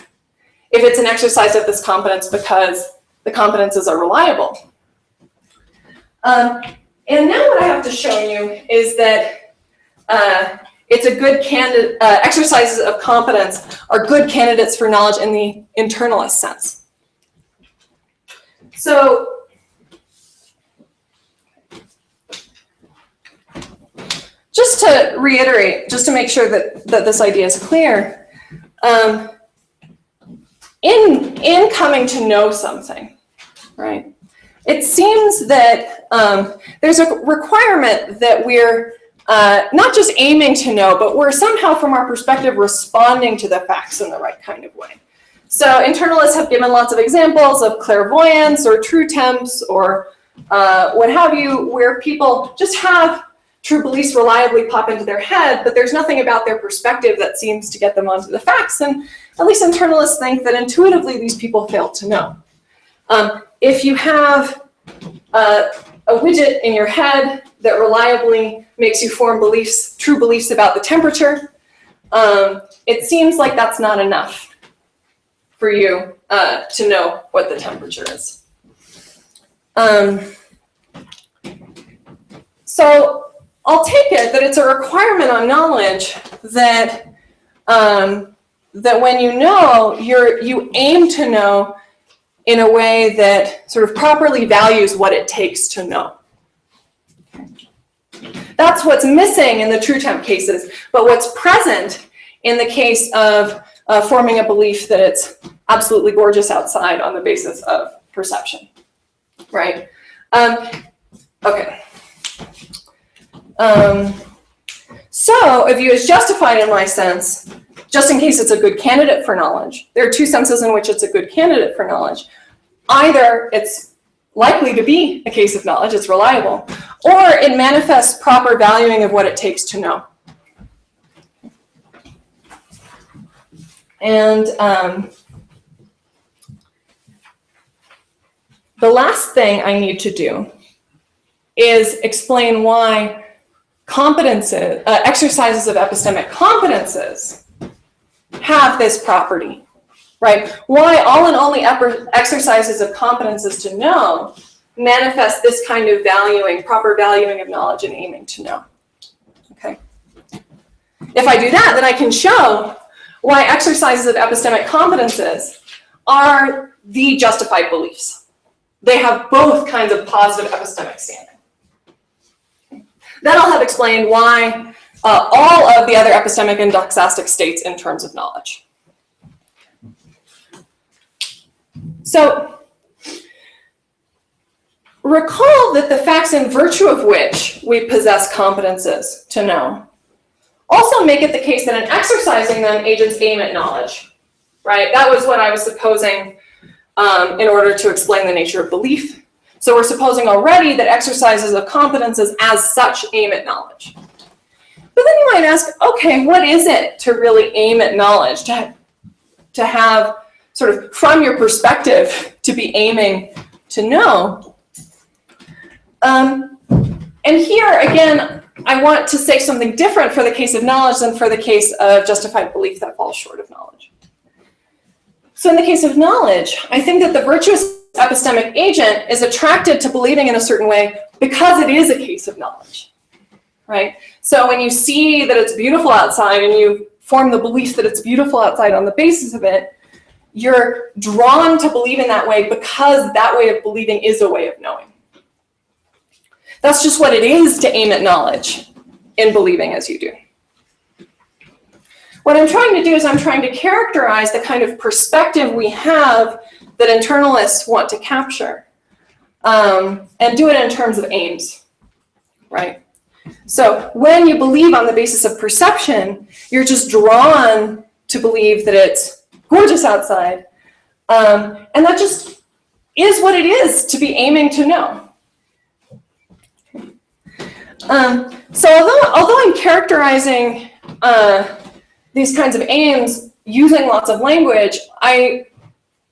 if it's an exercise of this competence because the competences are reliable. And now what I have to show you is that it's a good candidate, exercises of competence are good candidates for knowledge in the internalist sense. So, just to reiterate, just to make sure that this idea is clear, in coming to know something, right, it seems that there's a requirement that we're not just aiming to know, but we're somehow, from our perspective, responding to the facts in the right kind of way. So internalists have given lots of examples of clairvoyance or true temps or what have you, where people just have true beliefs reliably pop into their head, but there's nothing about their perspective that seems to get them onto the facts. And at least internalists think that intuitively these people fail to know. If you have a widget in your head that reliably makes you form beliefs, true beliefs about the temperature, it seems like that's not enough for you to know what the temperature is. So I'll take it that it's a requirement on knowledge that that when you know, you aim to know in a way that sort of properly values what it takes to know. That's what's missing in the true temp cases, but what's present in the case of forming a belief that it's absolutely gorgeous outside on the basis of perception, right? Okay. So a view is justified in my sense, just in case it's a good candidate for knowledge. There are two senses in which it's a good candidate for knowledge. Either it's likely to be a case of knowledge, it's reliable, or it manifests proper valuing of what it takes to know. And the last thing I need to do is explain why competences, exercises of epistemic competences have this property, right? Why all and only exercises of competences to know manifest this kind of valuing, proper valuing of knowledge and aiming to know, okay? If I do that, then I can show why exercises of epistemic competences are the justified beliefs. They have both kinds of positive epistemic standing. Then I'll have explained why all of the other epistemic and doxastic states in terms of knowledge. So recall that the facts in virtue of which we possess competences to know also make it the case that in exercising them, agents aim at knowledge, right? That was what I was supposing in order to explain the nature of belief. So we're supposing already that exercises of competences as such aim at knowledge. But then you might ask, okay, what is it to really aim at knowledge, to have sort of from your perspective to be aiming to know? And here, again, I want to say something different for the case of knowledge than for the case of justified belief that falls short of knowledge. So in the case of knowledge, I think that the virtuous epistemic agent is attracted to believing in a certain way because it is a case of knowledge, right? So when you see that it's beautiful outside and you form the belief that it's beautiful outside on the basis of it, you're drawn to believe in that way because that way of believing is a way of knowing. That's just what it is to aim at knowledge in believing as you do. What I'm trying to do is I'm trying to characterize the kind of perspective we have that internalists want to capture, and do it in terms of aims, right? So when you believe on the basis of perception, you're just drawn to believe that it's gorgeous outside, and that just is what it is to be aiming to know. So although I'm characterizing these kinds of aims using lots of language, I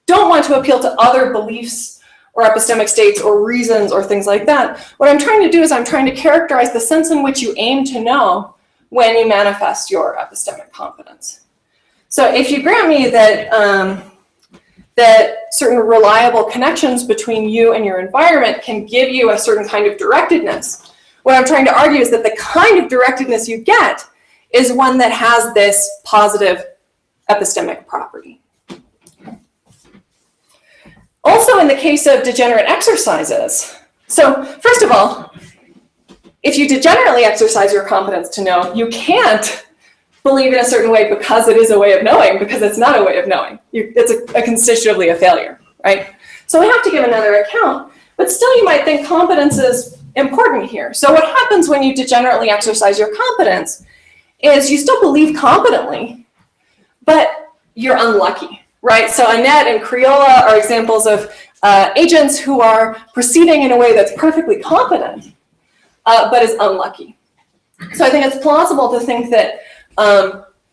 don't want to appeal to other beliefs or epistemic states or reasons or things like that. What I'm trying to do is I'm trying to characterize the sense in which you aim to know when you manifest your epistemic competence. So if you grant me that, that certain reliable connections between you and your environment can give you a certain kind of directedness, what I'm trying to argue is that the kind of directedness you get is one that has this positive epistemic property. Also, in the case of degenerate exercises, so first of all, if you degenerately exercise your competence to know, you can't believe in a certain way because it is a way of knowing, because it's not a way of knowing. It's constitutively a failure, right? So we have to give another account, but still you might think competence is important here. So what happens when you degenerately exercise your competence is you still believe competently, but you're unlucky, right? So Annette and Criolla are examples of agents who are proceeding in a way that's perfectly competent, but is unlucky. So I think it's plausible to think that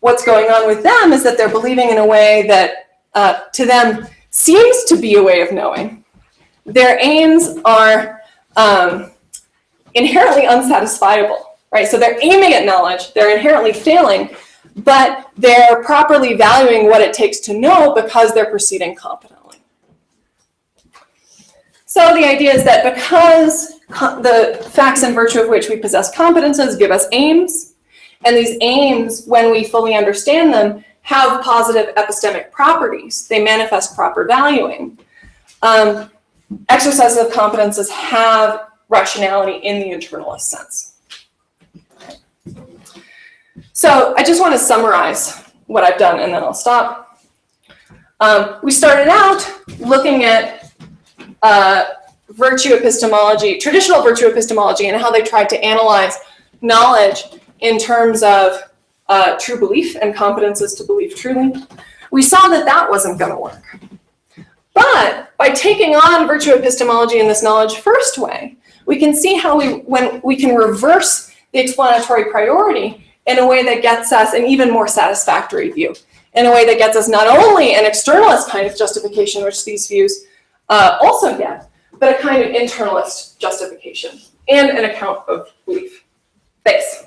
what's going on with them is that they're believing in a way that to them seems to be a way of knowing. Their aims are inherently unsatisfiable, right? So they're aiming at knowledge, they're inherently failing, but they're properly valuing what it takes to know because they're proceeding competently. So the idea is that because the facts in virtue of which we possess competences give us aims, and these aims, when we fully understand them, have positive epistemic properties. They manifest proper valuing. Exercises of competences have rationality in the internalist sense. So I just want to summarize what I've done and then I'll stop. We started out looking at virtue epistemology, traditional virtue epistemology, and how they tried to analyze knowledge in terms of true belief and competences to believe truly. We saw that that wasn't going to work. But by taking on virtue epistemology in this knowledge first way, we can see how we can reverse the explanatory priority in a way that gets us an even more satisfactory view, in a way that gets us not only an externalist kind of justification, which these views also get, but a kind of internalist justification and an account of belief. Thanks.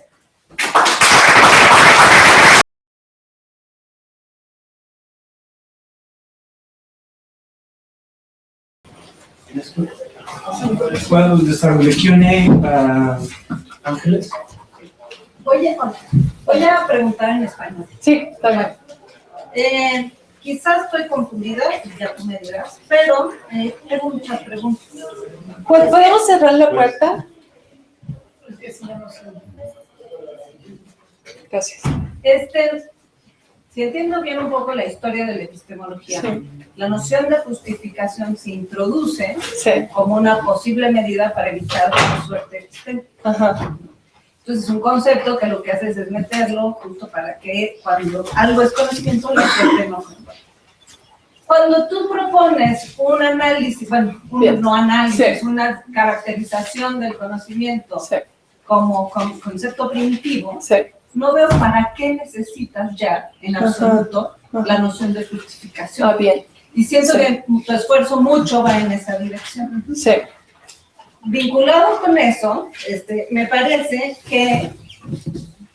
Well, we'll start with the Q&A. Ángeles. Voy a preguntar en español. Sí, está bien. Quizás estoy confundida, ya tú me dirás, pero tengo muchas preguntas. ¿Podemos cerrar la puerta? Gracias. Si entiendo bien un poco la historia de la epistemología, Sí. la noción de justificación se introduce Sí. como una posible medida para evitar la suerte existente. Ajá. Entonces es un concepto que lo que haces es meterlo justo para que cuando algo es conocimiento, la gente no compra. Cuando tú propones un análisis, bueno, no análisis, Sí. una caracterización del conocimiento Sí. como concepto primitivo, Sí. no veo para qué necesitas ya en absoluto Ajá. la noción de justificación. Ah, bien. Y siento Sí. que tu esfuerzo mucho va en esa dirección. Sí. Vinculado con eso, me parece que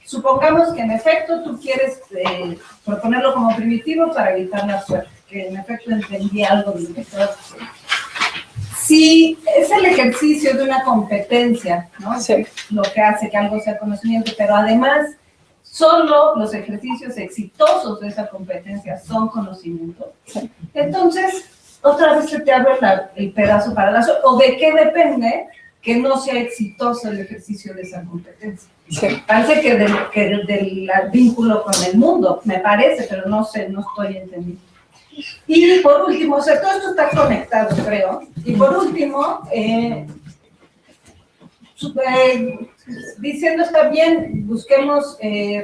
supongamos que en efecto tú quieres proponerlo como primitivo para evitar la suerte, que en efecto entendí algo de lo que estaba diciendo. Si es el ejercicio de una competencia, ¿no? Sí. Lo que hace que algo sea conocimiento, pero además solo los ejercicios exitosos de esa competencia son conocimiento. Sí. Entonces, otra vez se te abre el pedazo para la suerte, o de qué depende que no sea exitoso el ejercicio de esa competencia. Sí. Parece que del vínculo con el mundo, me parece, pero no sé, no estoy entendiendo. Y por último, o sea, todo esto está conectado, creo. Y por último, diciendo está bien, busquemos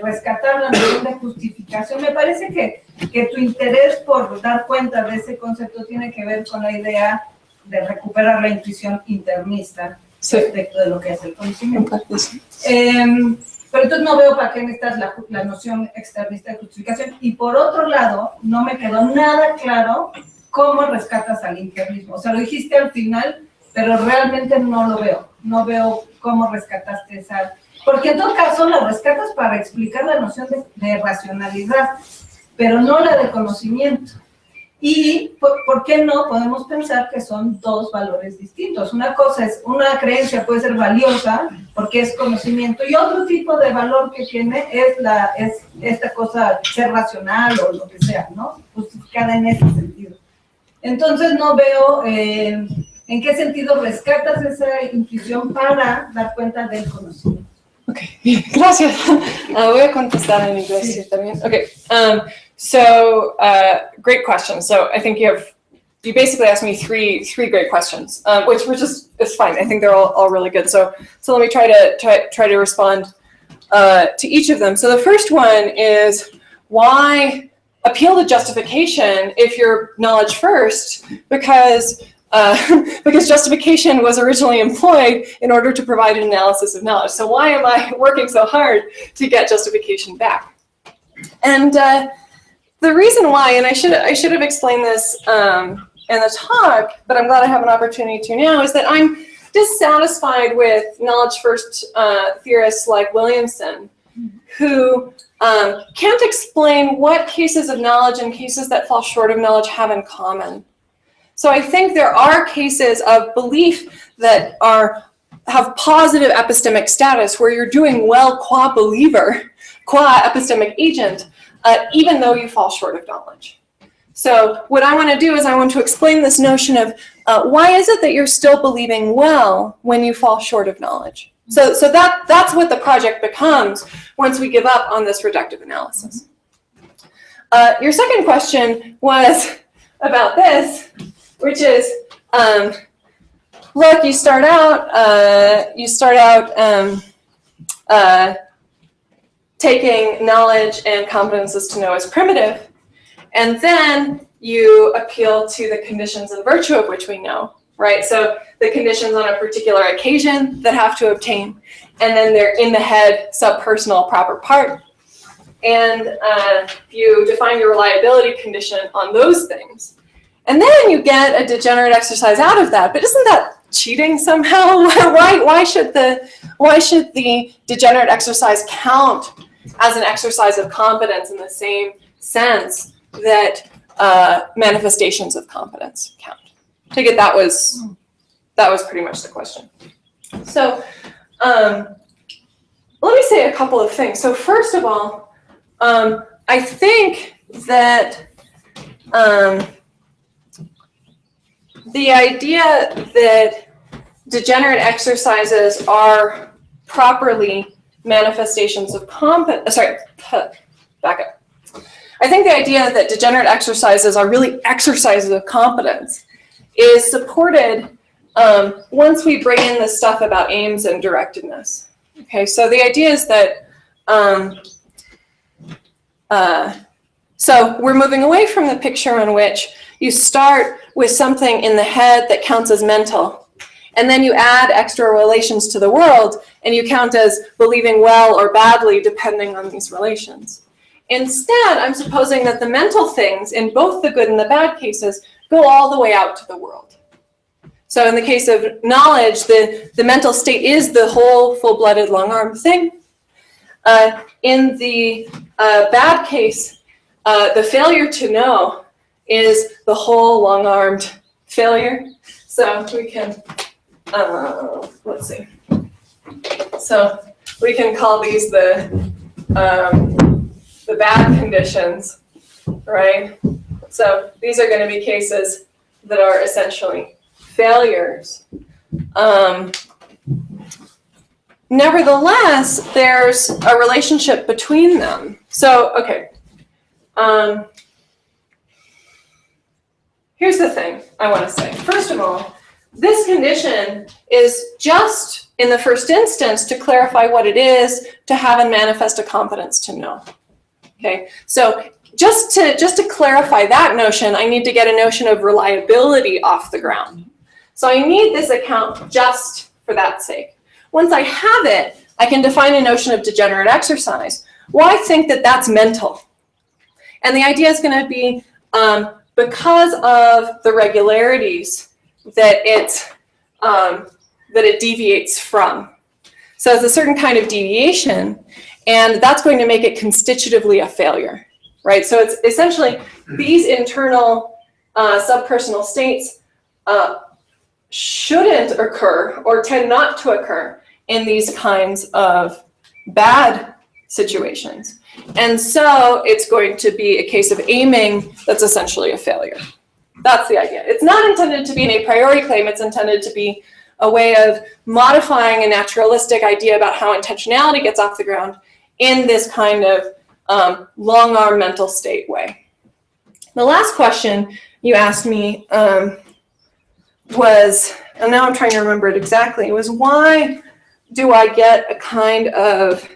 rescatar la noción de justificación. Me parece que tu interés por dar cuenta de ese concepto tiene que ver con la idea de recuperar la intuición internista respecto de lo que es el conocimiento. Pero entonces no veo para qué necesitas la noción externista de justificación. Y por otro lado, no me quedó nada claro cómo rescatas al internismo. O sea, lo dijiste al final, pero realmente no lo veo. No veo cómo rescataste esa... Porque en todo caso la rescatas para explicar la noción de racionalidad, pero no la de conocimiento. Y, ¿por qué no podemos pensar que son dos valores distintos? Una cosa es, una creencia puede ser valiosa porque es conocimiento, y otro tipo de valor que tiene es esta cosa, ser racional o lo que sea, ¿no? Justificada en ese sentido. Entonces no veo en qué sentido rescatas esa intuición para dar cuenta del conocimiento. Okay, gracias. Voy a contestar en inglés también. Okay, so great question. So I think you basically asked me three great questions, which is fine. I think they're all really good. So let me try to respond to each of them. So the first one is, why appeal to justification if you're knowledge first? Because justification was originally employed in order to provide an analysis of knowledge. So why am I working so hard to get justification back? And the reason why, and I should have explained this in the talk, but I'm glad I have an opportunity to now, is that I'm dissatisfied with knowledge first theorists like Williamson, who can't explain what cases of knowledge and cases that fall short of knowledge have in common. So I think there are cases of belief that have positive epistemic status, where you're doing well qua believer, qua epistemic agent, even though you fall short of knowledge. So what I want to do is I want to explain this notion of why is it that you're still believing well when you fall short of knowledge? So that's what the project becomes once we give up on this reductive analysis. Your second question was about this, which is, look, you start out taking knowledge and competences to know as primitive, and then you appeal to the conditions and virtue of which we know, right? So the conditions on a particular occasion that have to obtain, and then they're in the head, subpersonal, proper part, and you define your reliability condition on those things. And then you get a degenerate exercise out of that, but isn't that cheating somehow? Why should the degenerate exercise count as an exercise of competence in the same sense that manifestations of competence count? I take it that was pretty much the question. So let me say a couple of things. So first of all, I think that the idea that degenerate exercises are properly manifestations of competence, back up. I think the idea that degenerate exercises are really exercises of competence is supported once we bring in the stuff about aims and directedness. Okay, so the idea is that, so we're moving away from the picture in which you start with something in the head that counts as mental, and then you add extra relations to the world, and you count as believing well or badly depending on these relations. Instead, I'm supposing that the mental things in both the good and the bad cases go all the way out to the world. So in the case of knowledge, the mental state is the whole full-blooded long-armed thing. In the bad case, the failure to know is the whole long-armed failure. So we can, let's see. So we can call these the bad conditions, right? So these are going to be cases that are essentially failures. nevertheless, there's a relationship between them. So, okay. Here's the thing I want to say. First of all, this condition is just, in the first instance, to clarify what it is to have and manifest a competence to know. Okay, so just to clarify that notion, I need to get a notion of reliability off the ground. So I need this account just for that sake. Once I have it, I can define a notion of degenerate exercise. Well, I think that that's mental. And the idea is going to be because of the regularities that it deviates from. So it's a certain kind of deviation, and that's going to make it constitutively a failure, right? So it's essentially these internal subpersonal states shouldn't occur or tend not to occur in these kinds of bad situations. And so it's going to be a case of aiming that's essentially a failure. That's the idea. It's not intended to be an a priori claim. It's intended to be a way of modifying a naturalistic idea about how intentionality gets off the ground in this kind of long-arm mental state way. The last question you asked me was, and now I'm trying to remember it exactly, was why do I get a kind of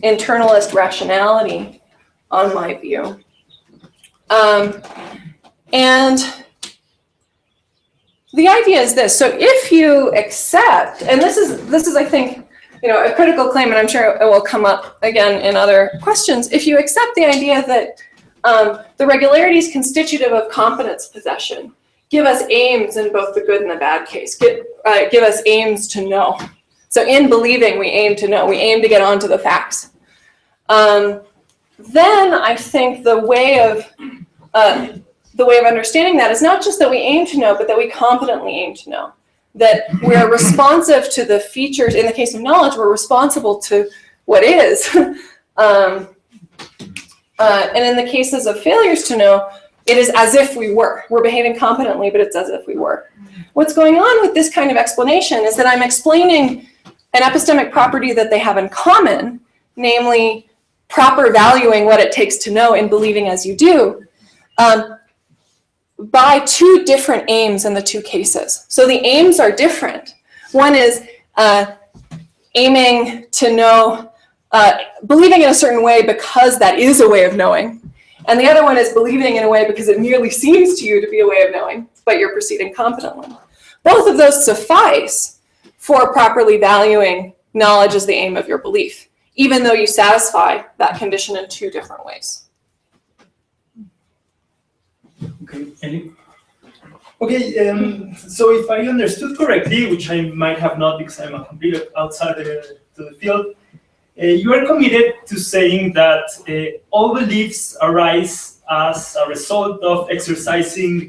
internalist rationality on my view? And the idea is this. So if you accept, and this is I think, a critical claim, and I'm sure it will come up again in other questions. If you accept the idea that the regularities constitutive of competence possession give us aims in both the good and the bad case, give us aims to know. So in believing, we aim to know. We aim to get onto the facts. Then I think the way of understanding that is not just that we aim to know, but that we competently aim to know. That we're responsive to the features. In the case of knowledge, we're responsible to what is. And in the cases of failures to know, it is as if we were. We're behaving competently, but it's as if we were. What's going on with this kind of explanation is that I'm explaining an epistemic property that they have in common, namely proper valuing what it takes to know and believing as you do, by two different aims in the two cases. So the aims are different. One is aiming to know, believing in a certain way because that is a way of knowing. And the other one is believing in a way because it merely seems to you to be a way of knowing, but you're proceeding competently. Both of those suffice for properly valuing knowledge as the aim of your belief, even though you satisfy that condition in two different ways. Okay, Eli? Okay, so if I understood correctly, which I might have not because I'm a complete outsider to the field, you are committed to saying that all beliefs arise as a result of exercising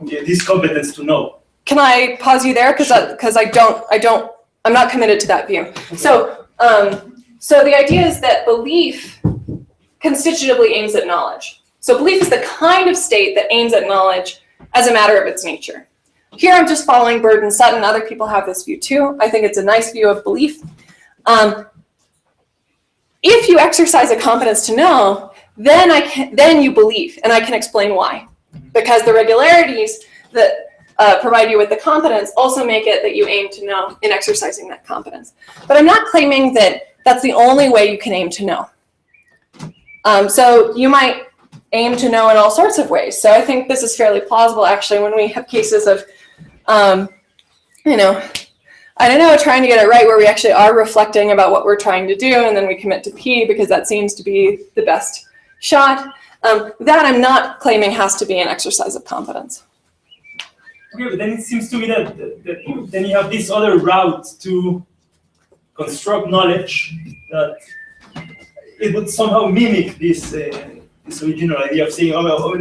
this competence to know. Can I pause you there? Because I'm not committed to that view. Okay. So the idea is that belief constitutively aims at knowledge. So belief is the kind of state that aims at knowledge as a matter of its nature. Here I'm just following Bird and Sutton. Other people have this view too. I think it's a nice view of belief. If you exercise a competence to know, then you believe, and I can explain why. Because the regularities that provide you with the competence also make it that you aim to know in exercising that competence. But I'm not claiming that that's the only way you can aim to know. So you might aim to know in all sorts of ways. So I think this is fairly plausible, actually, when we have cases of, trying to get it right, where we actually are reflecting about what we're trying to do, and then we commit to P because that seems to be the best shot. That I'm not claiming has to be an exercise of competence. Okay, but then it seems to me that then you have this other route to construct knowledge that it would somehow mimic this original idea of saying,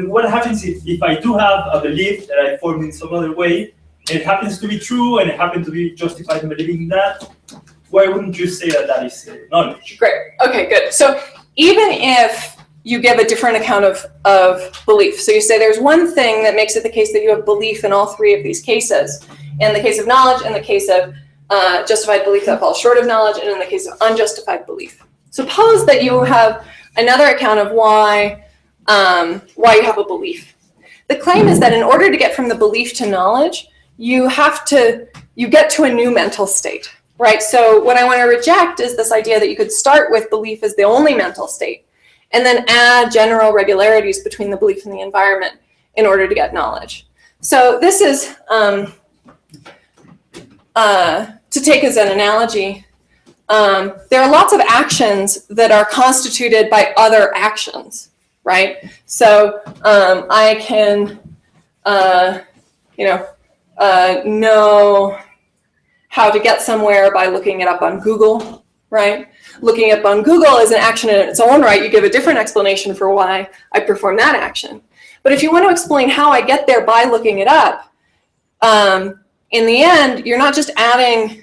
what happens if I do have a belief that I formed in some other way, and it happens to be true, and it happens to be justified in believing that, why wouldn't you say that is knowledge? Great, okay, good. So even if you give a different account of belief, so you say there's one thing that makes it the case that you have belief in all three of these cases, In the case of knowledge, in the case of justified belief that falls short of knowledge, and in the case of unjustified belief. Suppose that you have another account of why you have a belief. The claim is that in order to get from the belief to knowledge, you get to a new mental state, right? So what I want to reject is this idea that you could start with belief as the only mental state, and then add general regularities between the belief and the environment in order to get knowledge. So this is, to take as an analogy, there are lots of actions that are constituted by other actions, right? So I can, know how to get somewhere by looking it up on Google, right? Looking up on Google is an action in its own right. You give a different explanation for why I perform that action. But if you want to explain how I get there by looking it up, in the end, you're not just adding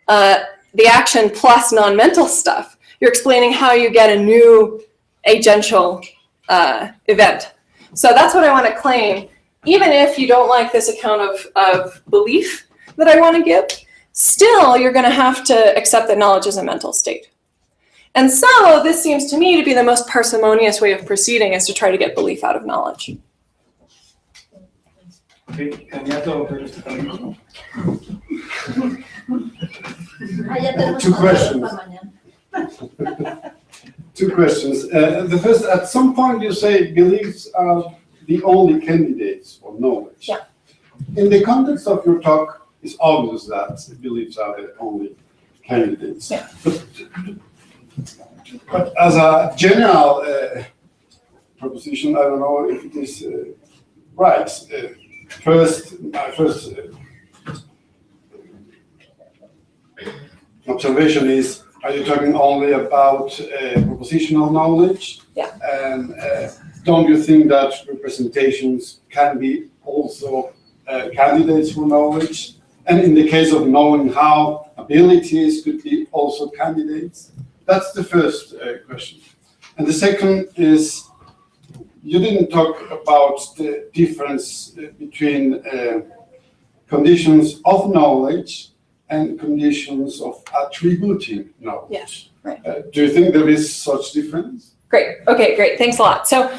the action plus non-mental stuff. You're explaining how you get a new agential event. So that's what I want to claim. Even if you don't like this account of belief that I want to give, still you're going to have to accept that knowledge is a mental state. And so this seems to me to be the most parsimonious way of proceeding, is to try to get belief out of knowledge. Okay, candidato Pedro está también. Two questions. Two questions. The first, at some point you say beliefs are the only candidates for knowledge. Yeah. In the context of your talk, it's obvious that beliefs are the only candidates. Yeah. But as a general proposition, I don't know if it is right. My first observation is, are you talking only about propositional knowledge? Yeah. And don't you think that representations can be also candidates for knowledge? And in the case of knowing how, abilities could be also candidates? That's the first question. And the second is, you didn't talk about the difference between conditions of knowledge and conditions of attributing knowledge. Yes, right. Do you think there is such difference? Great. Okay, great. Thanks a lot. So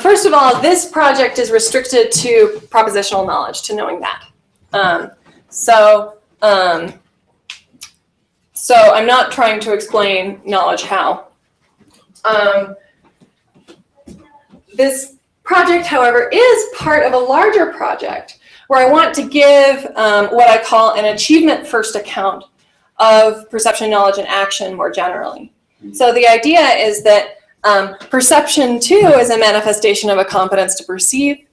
first of all, this project is restricted to propositional knowledge, to knowing that. So I'm not trying to explain knowledge how. This project, however, is part of a larger project where I want to give what I call an achievement-first account of perception, knowledge, and action more generally. So the idea is that perception, too, is a manifestation of a competence to perceive.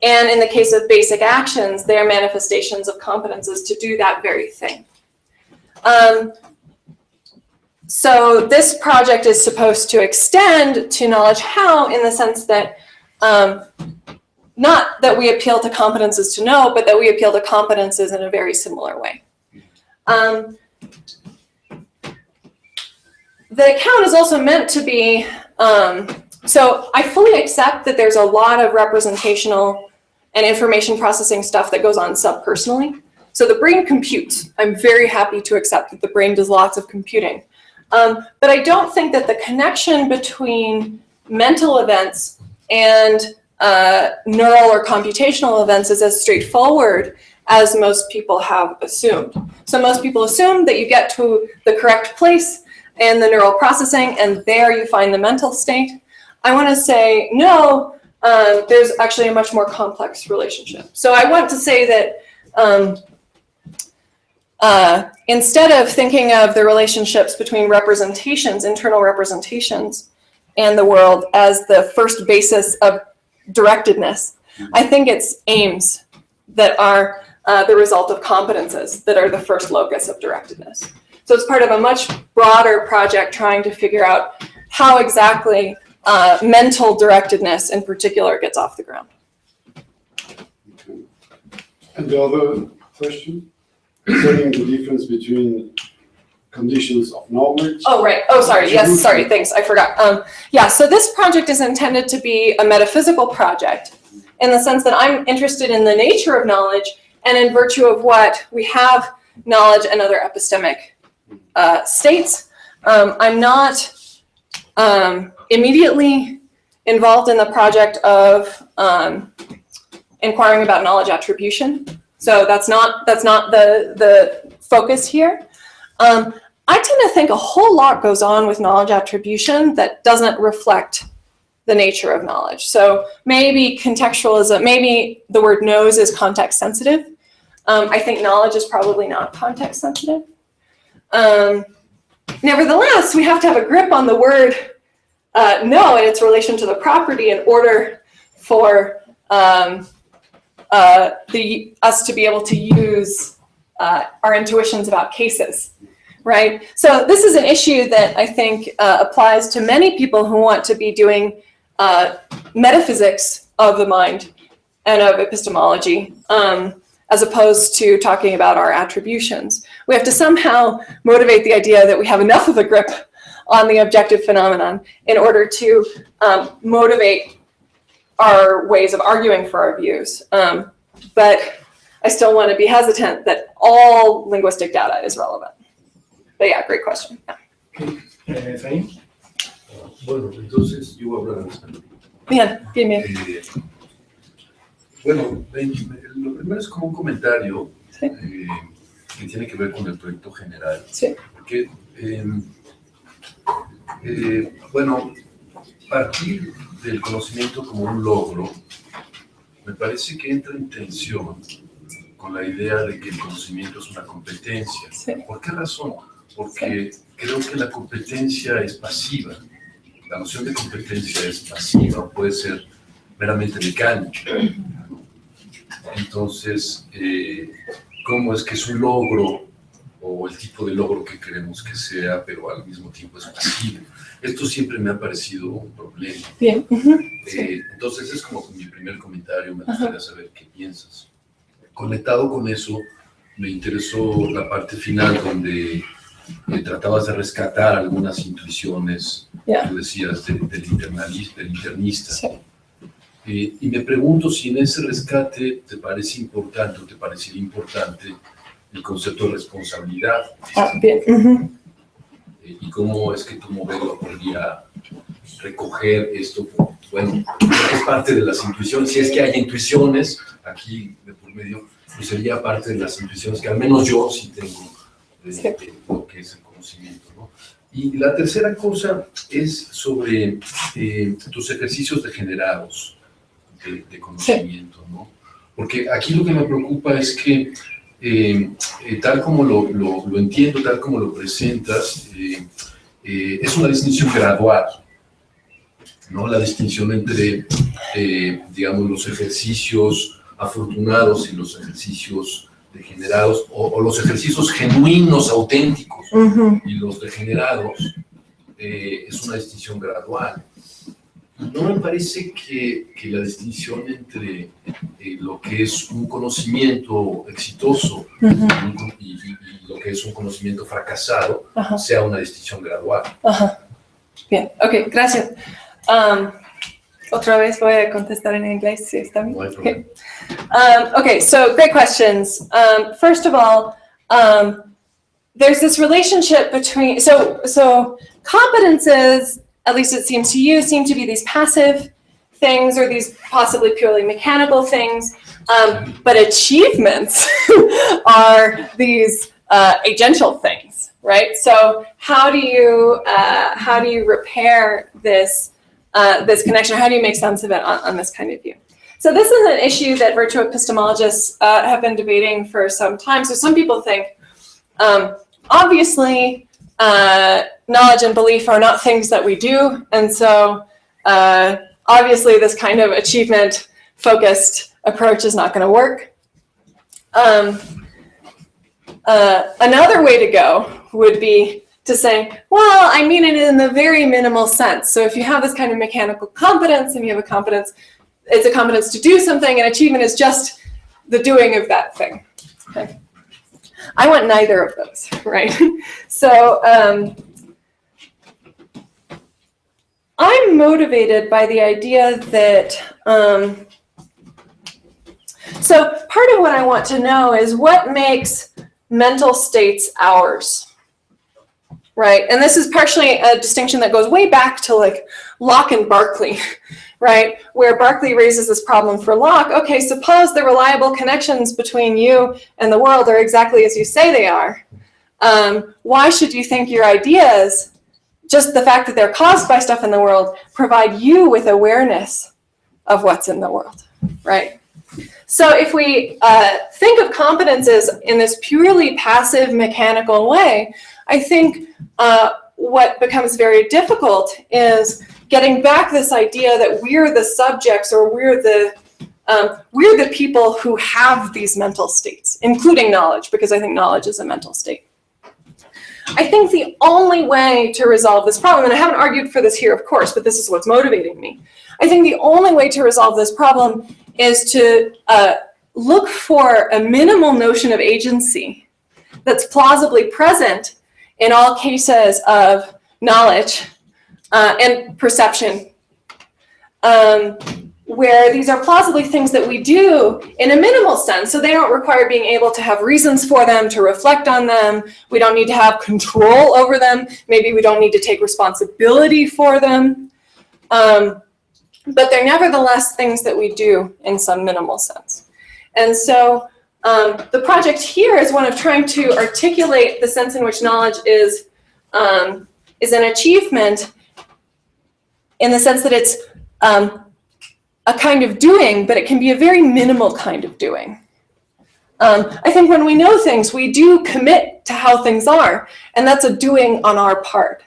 And in the case of basic actions, they are manifestations of competences to do that very thing. So this project is supposed to extend to knowledge how, in the sense that not that we appeal to competences to know, but that we appeal to competences in a very similar way. The account is also meant to be, so I fully accept that there's a lot of representational and information processing stuff that goes on subpersonally. So the brain computes. I'm very happy to accept that the brain does lots of computing. But I don't think that the connection between mental events and neural or computational events is as straightforward as most people have assumed. So most people assume that you get to the correct place in the neural processing, and there you find the mental state. I want to say, no, there's actually a much more complex relationship. So I want to say that instead of thinking of the relationships between representations, internal representations, and the world as the first basis of directedness, I think it's aims that are the result of competences that are the first locus of directedness. So it's part of a much broader project trying to figure out how exactly mental directedness in particular gets off the ground. Okay. And the other question? Concerning the difference between conditions of knowledge. Oh, right. Oh, sorry. Yes, sorry. Thanks. I forgot. Yeah, so this project is intended to be a metaphysical project in the sense that I'm interested in the nature of knowledge and in virtue of what we have knowledge and other epistemic states. I'm not immediately involved in the project of inquiring about knowledge attribution. So that's not the focus here. I tend to think a whole lot goes on with knowledge attribution that doesn't reflect the nature of knowledge. So maybe contextualism, maybe the word knows is context sensitive. I think knowledge is probably not context sensitive. Nevertheless, we have to have a grip on the word know and its relation to the property in order for us to be able to use our intuitions about cases, right? So this is an issue that I think applies to many people who want to be doing metaphysics of the mind and of epistemology, as opposed to talking about our attributions. We have to somehow motivate the idea that we have enough of a grip on the objective phenomenon in order to motivate our ways of arguing for our views. But I still want to be hesitant that all linguistic data is relevant. But yeah, great question. Yeah. Efraín. Bueno, entonces yo voy a hablar en español. Bien, bien, bien. Bueno, lo primero es como un comentario Sí. Que tiene que ver con el proyecto general. Sí. Porque, bueno, partir del conocimiento como un logro, me parece que entra en tensión con la idea de que el conocimiento es una competencia. Sí. ¿Por qué razón? Porque creo que la competencia es pasiva. La noción de competencia es pasiva, puede ser meramente mecánica. Entonces, ¿cómo es que es un logro o el tipo de logro que queremos que sea, pero al mismo tiempo es pasivo? Esto siempre me ha parecido un problema. Bien. Entonces es como mi primer comentario, me gustaría saber qué piensas. Conectado con eso, me interesó la parte final donde tratabas de rescatar algunas intuiciones, tú decías, del internista. Sí. Y me pregunto si en ese rescate te parece importante o te parecería importante el concepto de responsabilidad. Bien. Y cómo es que tu modelo podría recoger esto. Bueno, es parte de las intuiciones. Si es que hay intuiciones, aquí de por medio, pues sería parte de las intuiciones que al menos yo sí tengo de lo que es el conocimiento, ¿no? Y la tercera cosa es sobre tus ejercicios degenerados de conocimiento, ¿no? Porque aquí lo que me preocupa es que tal como lo entiendo, tal como lo presentas, es una distinción gradual, ¿no? La distinción entre, digamos, los ejercicios afortunados y los ejercicios degenerados, o los ejercicios genuinos, auténticos, y los degenerados, es una distinción gradual. No me parece que la distinción entre lo que es un conocimiento exitoso y lo que es un conocimiento fracasado sea una distinción gradual. Bien, ok, gracias. Otra vez voy a contestar en inglés, si está bien. No hay problema. Okay, so great questions. First of all, there's this relationship between, so competences, at least it seems to you, seem to be these passive things or these possibly purely mechanical things, but achievements are these agential things, right? So how do you repair this this connection? How do you make sense of it on this kind of view? So this is an issue that virtue epistemologists have been debating for some time. So some people think, obviously, knowledge and belief are not things that we do, and so obviously this kind of achievement-focused approach is not going to work. Another way to go would be to say, well, I mean it in the very minimal sense. So if you have this kind of mechanical competence and you have a competence, it's a competence to do something, and achievement is just the doing of that thing. Okay. I want neither of those, right? So I'm motivated by the idea that, So part of what I want to know is what makes mental states ours, right? And this is partially a distinction that goes way back to like Locke and Berkeley, right? Where Berkeley raises this problem for Locke. Okay, suppose the reliable connections between you and the world are exactly as you say they are. Why should you think your ideas, just the fact that they're caused by stuff in the world, provide you with awareness of what's in the world, right? So if we think of competences in this purely passive mechanical way, I think what becomes very difficult is getting back this idea that we're the subjects, or we're the people who have these mental states, including knowledge, because I think knowledge is a mental state. I think the only way to resolve this problem, and I haven't argued for this here, of course, but this is what's motivating me. I think the only way to resolve this problem is to look for a minimal notion of agency that's plausibly present in all cases of knowledge and perception, where these are plausibly things that we do in a minimal sense, so they don't require being able to have reasons for them, to reflect on them. We don't need to have control over them. Maybe we don't need to take responsibility for them. But they're nevertheless things that we do in some minimal sense. And so the project here is one of trying to articulate the sense in which knowledge is an achievement, in the sense that it's a kind of doing, but it can be a very minimal kind of doing. I think when we know things, we do commit to how things are, and that's a doing on our part.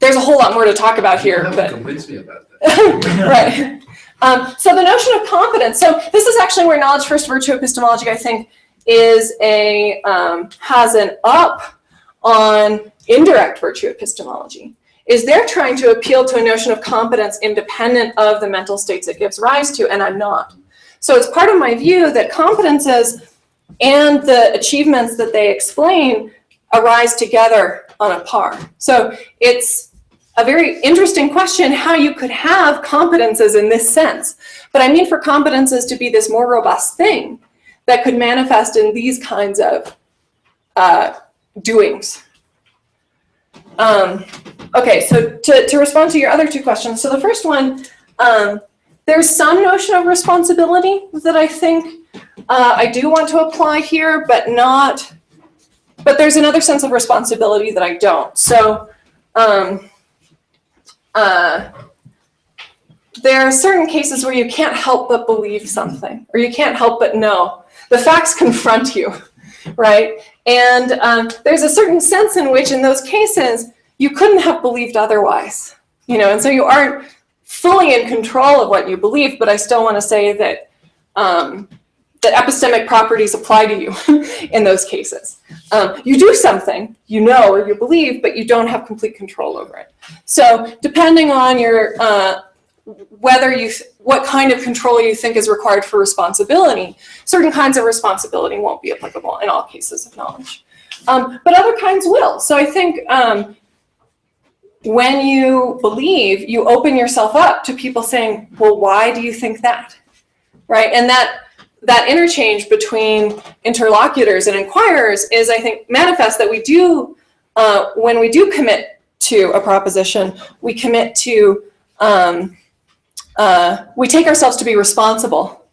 There's a whole lot more to talk about here, but convince me about that. right. So the notion of competence. So this is actually where knowledge first virtue epistemology, I think, is has an up on indirect virtue epistemology. Is they're trying to appeal to a notion of competence independent of the mental states it gives rise to, and I'm not. So it's part of my view that competences and the achievements that they explain arise together on a par. So it's a very interesting question how you could have competences in this sense. But I mean for competences to be this more robust thing that could manifest in these kinds of doings. Okay, so to respond to your other two questions. So the first one, there's some notion of responsibility that I think I do want to apply here, but there's another sense of responsibility that I don't. So there are certain cases where you can't help but believe something, or you can't help but know. The facts confront you, right? And there's a certain sense in which, in those cases, you couldn't have believed otherwise, and so you aren't fully in control of what you believe, but I still want to say that that epistemic properties apply to you in those cases. You do something, or you believe, but you don't have complete control over it. So depending on your what kind of control you think is required for responsibility, certain kinds of responsibility won't be applicable in all cases of knowledge. But other kinds will. So I think when you believe, you open yourself up to people saying, well, why do you think that? Right? And that interchange between interlocutors and inquirers is, I think, manifest that we do, when we do commit to a proposition, we commit to, we take ourselves to be responsible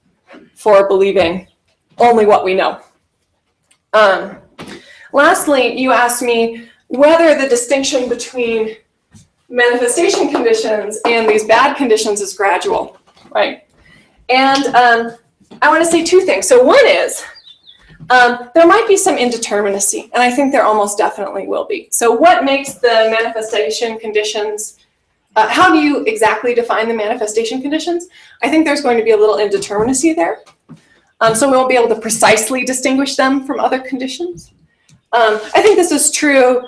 for believing only what we know. Lastly, you asked me whether the distinction between manifestation conditions and these bad conditions is gradual, right? And I want to say two things. So one is, there might be some indeterminacy, and I think there almost definitely will be. So what makes the manifestation conditions, how do you exactly define the manifestation conditions? I think there's going to be a little indeterminacy there. So we won't be able to precisely distinguish them from other conditions. I think this is true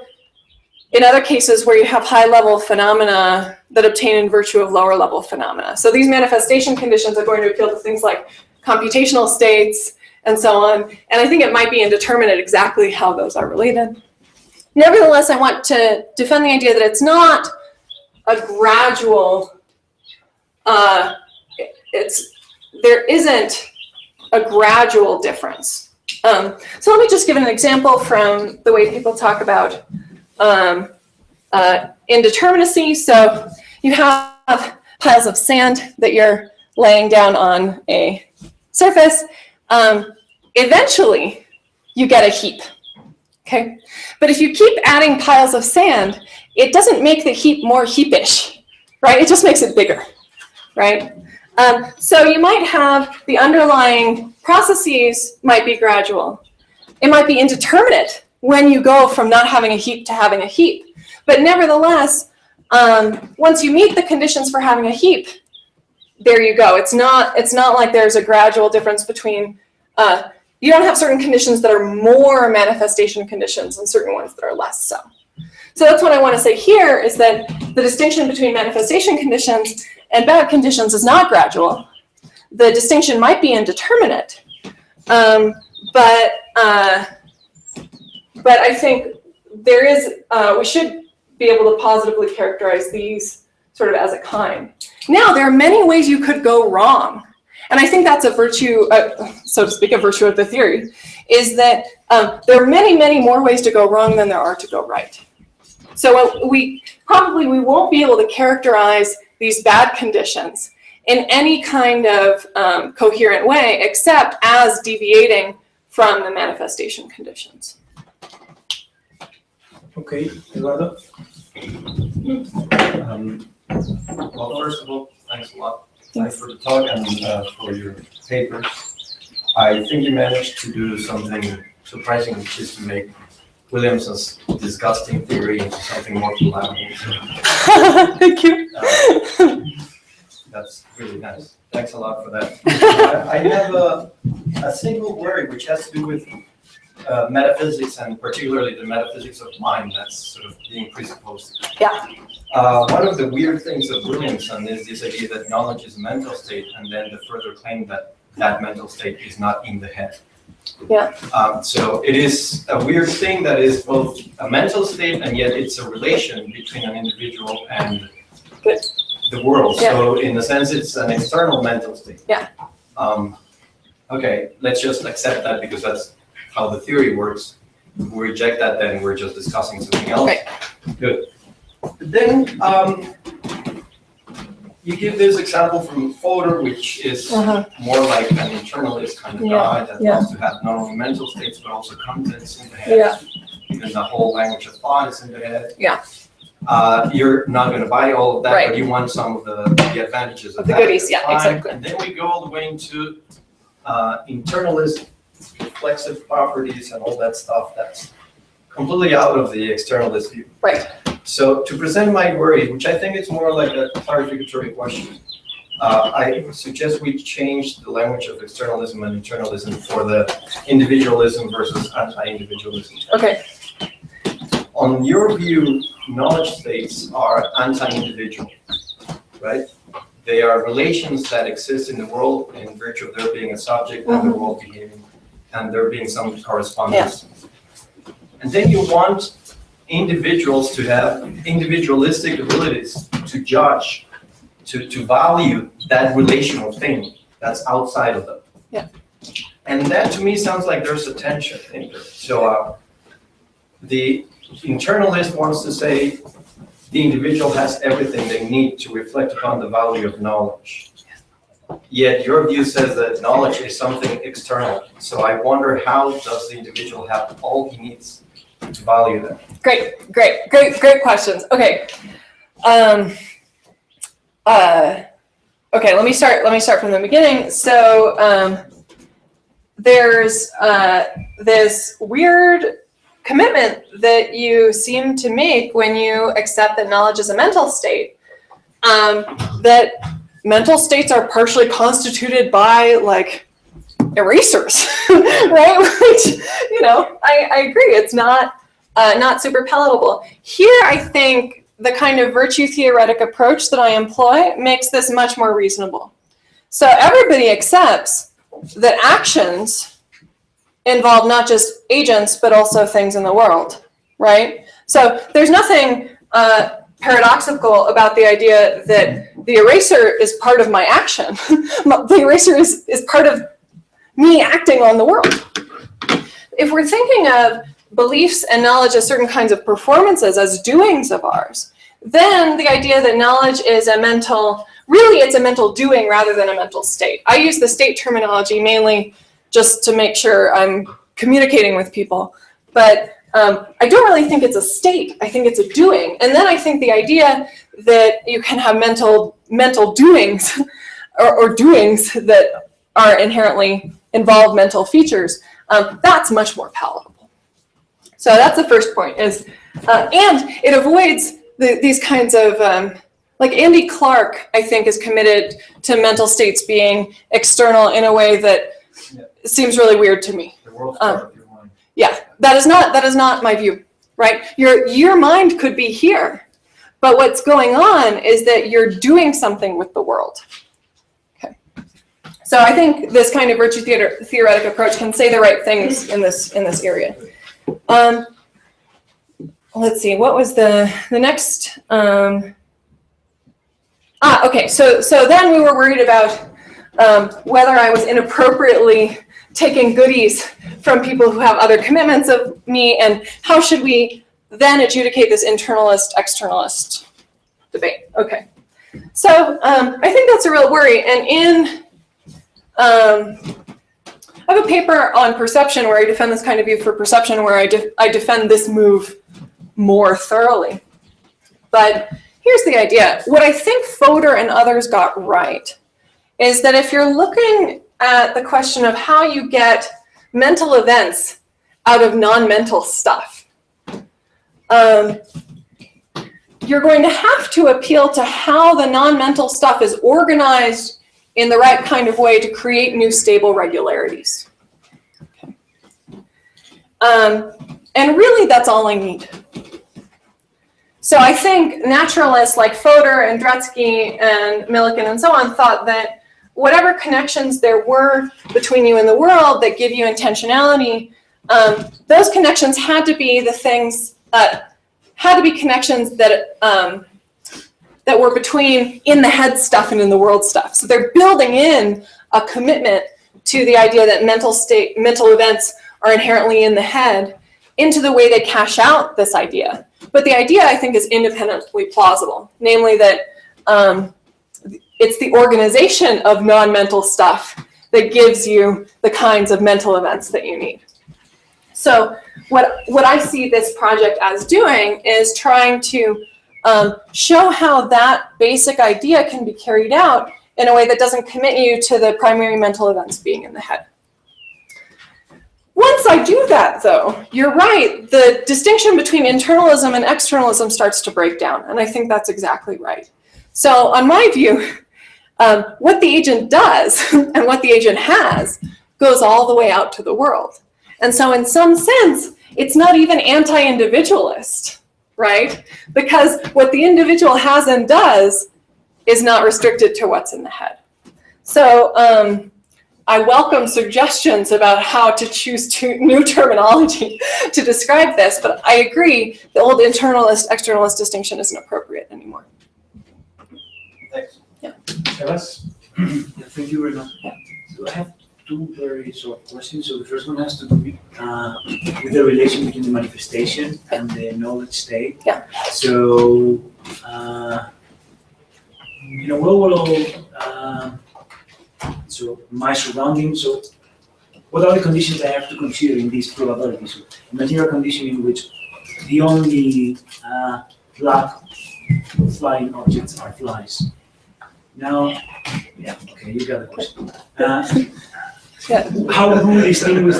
in other cases where you have high-level phenomena that obtain in virtue of lower-level phenomena. So these manifestation conditions are going to appeal to things like computational states and so on. And I think it might be indeterminate exactly how those are related. Nevertheless, I want to defend the idea that it's not a gradual, there isn't a gradual difference. So let me just give an example from the way people talk about indeterminacy. So you have piles of sand that you're laying down on a surface. Eventually, you get a heap, okay? But if you keep adding piles of sand, it doesn't make the heap more heapish, right? It just makes it bigger, right? So you might have the underlying processes might be gradual. It might be indeterminate when you go from not having a heap to having a heap. But nevertheless, once you meet the conditions for having a heap, there you go. It's not like there's a gradual difference between, you don't have certain conditions that are more manifestation conditions and certain ones that are less so. So that's what I want to say here is that the distinction between manifestation conditions and bad conditions is not gradual. The distinction might be indeterminate, but I think there is, we should be able to positively characterize these sort of as a kind. Now, there are many ways you could go wrong. And I think that's a virtue, so to speak, a virtue of the theory, is that there are many, many more ways to go wrong than there are to go right. So we won't be able to characterize these bad conditions in any kind of coherent way, except as deviating from the manifestation conditions. Okay, Eduardo? Well, first of all, thanks a lot. Thanks for the talk and for your papers. I think you managed to do something surprising, which is to make Williamson's disgusting theory into something more palatable. Thank you. That's really nice. Thanks a lot for that. I have a single worry which has to do with metaphysics, and particularly the metaphysics of mind that's sort of being presupposed. Yeah. One of the weird things of Williamson is this idea that knowledge is a mental state, and then the further claim that that mental state is not in the head. Yeah. So it is a weird thing that is both a mental state, and yet it's a relation between an individual and the world. Yeah. So in a sense, it's an external mental state. Yeah. Okay, let's just accept that because that's how the theory works. If we reject that, then we're just discussing something else. Okay. Good. Then you give this example from Fodor, which is more like an internalist kind of guy that wants to have not only mental states but also contents in the head. Yeah. Even the whole language of thought is in the head. Yeah. You're not going to buy all of that, Right. but you want some of the advantages of The that. goodies, yeah, Fine. exactly. And then we go all the way into internalist reflexive properties and all that stuff that's completely out of the externalist view. Right. So to present my worry, which I think is more like a clarificatory question, I suggest we change the language of externalism and internalism for the individualism versus anti-individualism. Okay. On your view, knowledge states are anti-individual, right? They are relations that exist in the world in virtue of there being a subject and the world behaving, and there being some correspondence. Yeah. And then you want individuals to have individualistic abilities to judge, to value that relational thing that's outside of them. Yeah. And that to me sounds like there's a tension in there. So the internalist wants to say the individual has everything they need to reflect upon the value of knowledge. Yet your view says that knowledge is something external. So I wonder, how does the individual have all he needs to value that? Great questions. Okay. Okay, let me start from the beginning. So there's this weird commitment that you seem to make when you accept that knowledge is a mental state, that mental states are partially constituted by like erasers, right? Which, you know, I agree, it's not super palatable. Here, I think the kind of virtue theoretic approach that I employ makes this much more reasonable. So everybody accepts that actions involve not just agents, but also things in the world, right? So there's nothing paradoxical about the idea that the eraser is part of my action. The eraser is part of me acting on the world. If we're thinking of beliefs and knowledge as certain kinds of performances, as doings of ours, then the idea that knowledge is a mental, really it's a mental doing rather than a mental state. I use the state terminology mainly just to make sure I'm communicating with people, but I don't really think it's a state. I think it's a doing. And then I think the idea that you can have mental doings or doings that are inherently involve mental features, that's much more palatable. So that's the first point, is, and it avoids these kinds of, like Andy Clark, I think, is committed to mental states being external in a way that seems really weird to me. The world's part of your mind. Yeah, that is not my view, right? Your mind could be here, but what's going on is that you're doing something with the world. Okay. So I think this kind of virtue theoretic approach can say the right things in this area. Let's see, what was the next? Okay, so then we were worried about whether I was inappropriately taking goodies from people who have other commitments of me, and how should we then adjudicate this internalist-externalist debate. Okay, so I think that's a real worry, and I have a paper on perception where I defend this kind of view for perception, where I defend this move more thoroughly. But here's the idea. What I think Fodor and others got right is that if you're looking at the question of how you get mental events out of non-mental stuff, you're going to have to appeal to how the non-mental stuff is organized in the right kind of way to create new stable regularities. Okay. And really, that's all I need. So I think naturalists like Fodor and Dretske and Millikan and so on thought that whatever connections there were between you and the world that give you intentionality, those connections had to be the things, had to be connections that that were between in the head stuff and in the world stuff. So they're building in a commitment to the idea that mental events are inherently in the head into the way they cash out this idea. But the idea, I think, is independently plausible, namely that it's the organization of non-mental stuff that gives you the kinds of mental events that you need. So what I see this project as doing is trying to show how that basic idea can be carried out in a way that doesn't commit you to the primary mental events being in the head. Once I do that, though, you're right, the distinction between internalism and externalism starts to break down, and I think that's exactly right. So on my view, what the agent does and what the agent has goes all the way out to the world. And so in some sense, it's not even anti-individualist, right? Because what the individual has and does is not restricted to what's in the head. So I welcome suggestions about how to choose new terminology to describe this, but I agree the old internalist-externalist distinction isn't appropriate anymore. Thanks. Yeah. Sebas? Yeah, thank you very much. Yeah. So I have two very short questions. So the first one has to do with the relation between the manifestation and the knowledge state. Yeah. So in a world, so my surroundings, so what are the conditions I have to consider in these probabilities? So imagine a condition in which the only black flying objects are flies. Now, yeah, okay, you got the question. How do we distinguish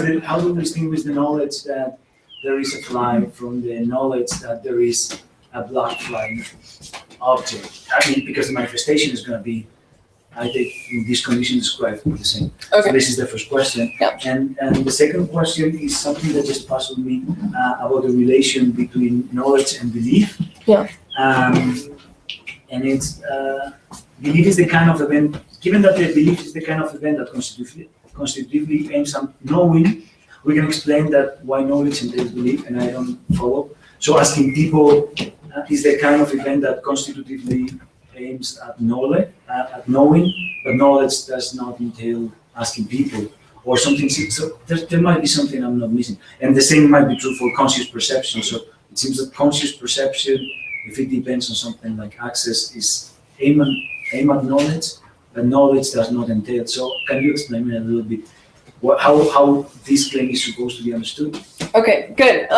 the knowledge that there is a fly from the knowledge that there is a black flying object? I mean, because the manifestation is going to be, I think, in these conditions described the same. Okay. So this is the first question. Yep. And the second question is something that just puzzled me about the relation between knowledge and belief. Yeah. And it's belief is the kind of event, given that the belief is the kind of event that constitutively aims at knowing, we can explain that why knowledge entails belief, and I don't follow. So asking people is the kind of event that constitutively aims at knowledge, at knowing, but knowledge does not entail asking people or something. So there might be something I'm not missing. And the same might be true for conscious perception. So it seems that conscious perception, if it depends on something like access, is aim at knowledge, but knowledge does not entail. So can you explain me a little bit how this claim is supposed to be understood? Okay, good.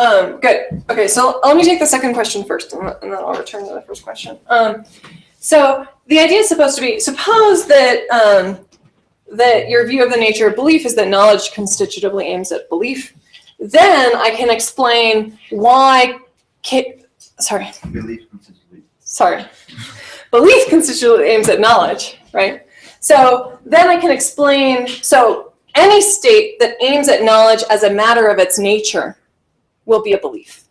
Good. Okay, so let me take the second question first, and then I'll return to the first question. So the idea is supposed to be, suppose that that your view of the nature of belief is that knowledge constitutively aims at belief. Then I can explain why. Belief constitutively aims at knowledge, right? So then I can explain. So any state that aims at knowledge as a matter of its nature will be a belief,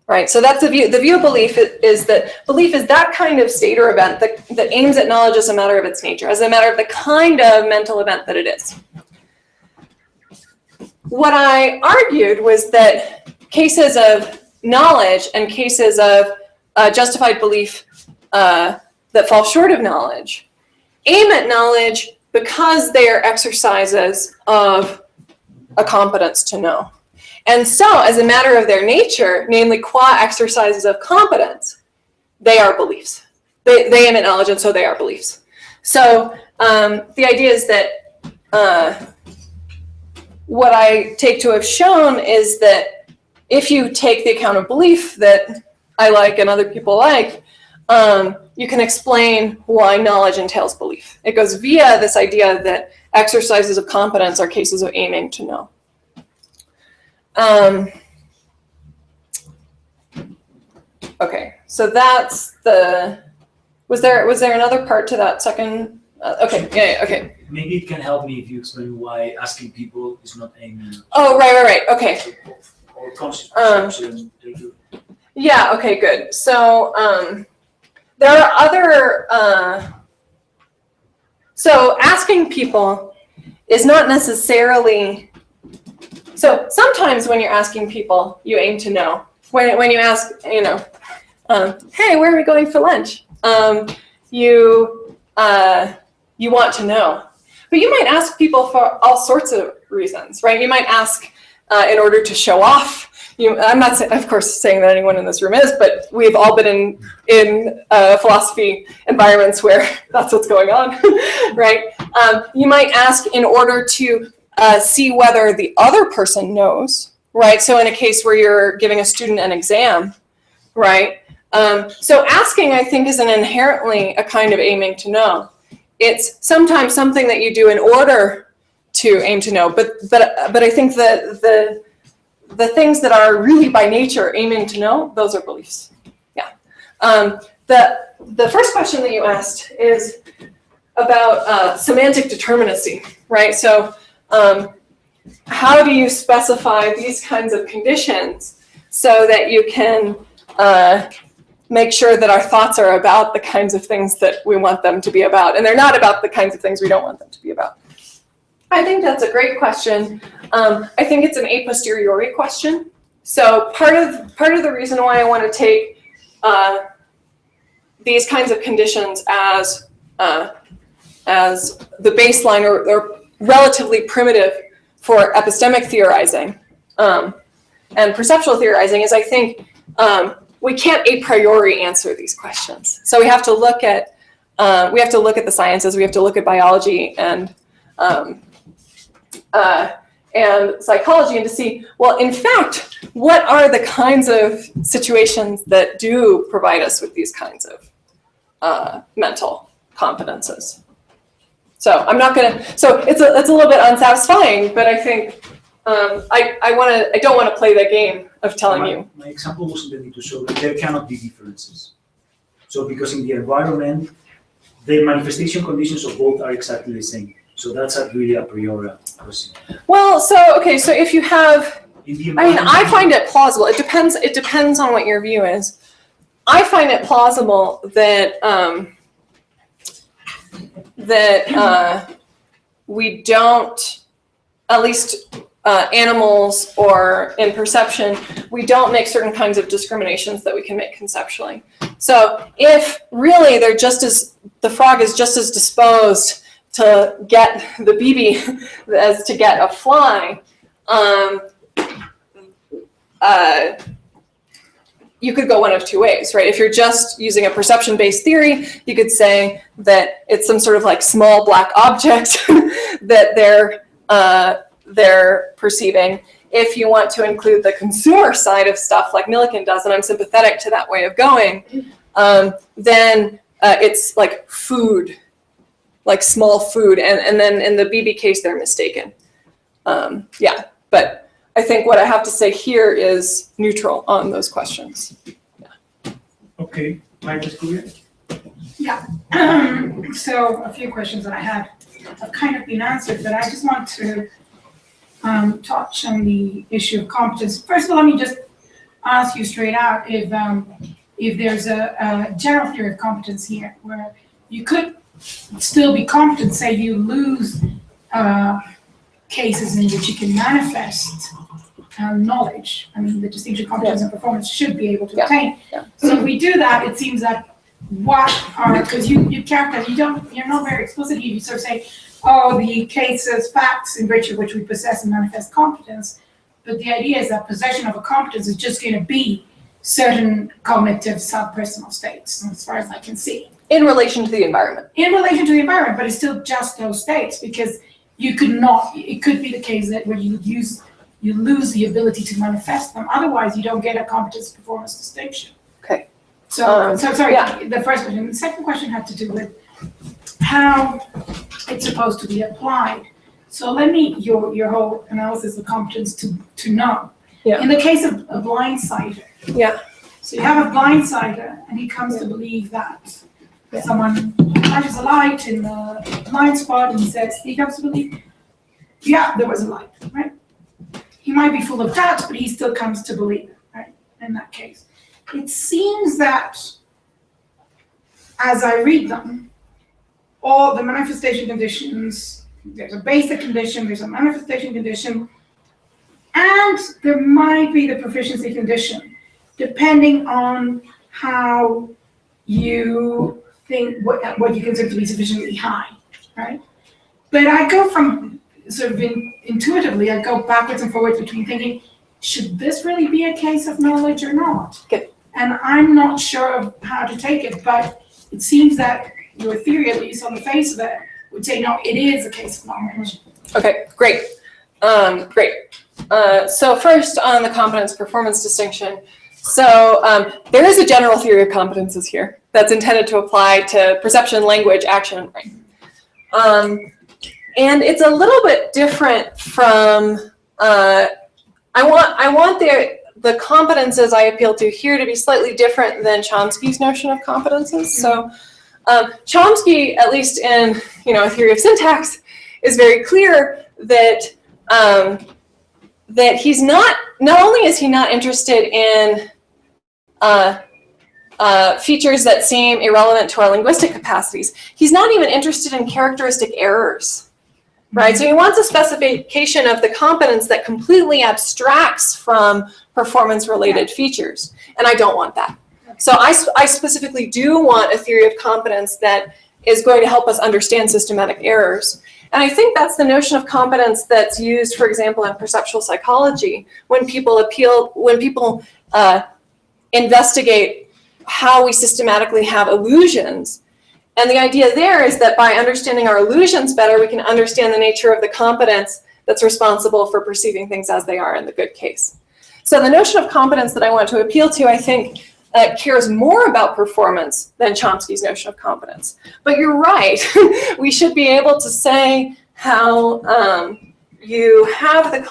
right? So that's the view. The view of belief is that belief is that kind of state or event that aims at knowledge as a matter of its nature, as a matter of the kind of mental event that it is. What I argued was that cases of knowledge and cases of justified belief that fall short of knowledge aim at knowledge because they are exercises of a competence to know. And so, as a matter of their nature, namely qua exercises of competence, they are beliefs. They aim at knowledge, and so they are beliefs. So the idea is that what I take to have shown is that if you take the account of belief that I like and other people like, you can explain why knowledge entails belief. It goes via this idea that exercises of competence are cases of aiming to know. Okay, so that's the. Was there another part to that second? Okay, yeah, okay. Maybe it can help me if you explain why asking people is not aiming. Oh, right. Okay. Or conscious perception. Yeah. Okay. Good. So there are other. So asking people is not necessarily. So sometimes when you're asking people, you aim to know. When you ask, hey, where are we going for lunch? You want to know. But you might ask people for all sorts of reasons, right? You might ask in order to show off. I'm not, of course, saying that anyone in this room is, but we've all been in philosophy environments where that's what's going on, right? You might ask in order to see whether the other person knows, right? So in a case where you're giving a student an exam, right? So asking, I think, is inherently a kind of aiming to know. It's sometimes something that you do in order to aim to know, but I think that the things that are really by nature aiming to know, those are beliefs. Yeah. The first question that you asked is about semantic determinacy, right? So how do you specify these kinds of conditions so that you can make sure that our thoughts are about the kinds of things that we want them to be about, and they're not about the kinds of things we don't want them to be about? I think that's a great question. I think it's an a posteriori question. So part of the reason why I want to take these kinds of conditions as the baseline or relatively primitive for epistemic theorizing and perceptual theorizing is I think we can't a priori answer these questions. So we have to look at the sciences, we have to look at biology and psychology, and to see, well, in fact, what are the kinds of situations that do provide us with these kinds of mental competences. So I'm not gonna. So it's a little bit unsatisfying, but I think I don't want to play that game of telling you. My example was intended to show that there cannot be differences. So because in the environment, the manifestation conditions of both are exactly the same. So that's really a priori question. Well, so if you have, I find it plausible. It depends on what your view is. I find it plausible that we don't, at least animals or in perception, we don't make certain kinds of discriminations that we can make conceptually. So if really the frog is just as disposed to get the BB as to get a fly, you could go one of two ways, right? If you're just using a perception-based theory, you could say that it's some sort of like small black object that they're perceiving. If you want to include the consumer side of stuff like Millikan does, and I'm sympathetic to that way of going, then it's like food, like small food, and then in the BB case, they're mistaken. Yeah, but I think what I have to say here is neutral on those questions. Yeah. Okay, Michael Scuria? Yeah. So a few questions that I had have kind of been answered, but I just want to touch on the issue of competence. First of all, let me just ask you straight out if there's a general theory of competence here where you could still be competent, say you lose cases in which you can manifest knowledge. I mean, the distinction, competence, and performance should be able to attain. Yeah. So if we do that, it seems that because you characterize, you're not very explicit here. You sort of say, oh, the cases, facts in virtue of which we possess and manifest competence. But the idea is that possession of a competence is just going to be certain cognitive subpersonal states, as far as I can see. In relation to the environment. In relation to the environment, but it's still just those states, because you could not, it could be the case that when you lose the ability to manifest them. Otherwise, you don't get a competence performance distinction. Okay. So sorry, yeah. The first question. The second question had to do with how it's supposed to be applied. So let me, your whole analysis of competence to know. Yeah. In the case of a blindsider. Yeah. So you have a blindsider, and he comes to believe that someone flashes a light in the blind spot, and he comes to believe, yeah, there was a light, right? He might be full of doubt, but he still comes to believe it, right? In that case. It seems that, as I read them, all the manifestation conditions, there's a basic condition, there's a manifestation condition, and there might be the proficiency condition, depending on how you think, what you consider to be sufficiently high, right? But I go from sort of intuitively, I go backwards and forwards between thinking, should this really be a case of knowledge or not? Okay. And I'm not sure of how to take it, but it seems that your theory, at least on the face of it, would say, no, it is a case of knowledge. Okay, great. Great. So first on the competence performance distinction. So there is a general theory of competences here that's intended to apply to perception, language, action, and brain. And it's a little bit different from, I want the competences I appeal to here to be slightly different than Chomsky's notion of competences. So Chomsky, at least in a theory of syntax, is very clear that that he's not only is he not interested in features that seem irrelevant to our linguistic capacities, he's not even interested in characteristic errors, right? So he wants a specification of the competence that completely abstracts from performance-related features, and I don't want that. So I specifically do want a theory of competence that is going to help us understand systematic errors. And I think that's the notion of competence that's used, for example, in perceptual psychology, when people investigate how we systematically have illusions. And the idea there is that by understanding our illusions better, we can understand the nature of the competence that's responsible for perceiving things as they are in the good case. So the notion of competence that I want to appeal to, I think, cares more about performance than Chomsky's notion of competence. But you're right, we should be able to say how you have the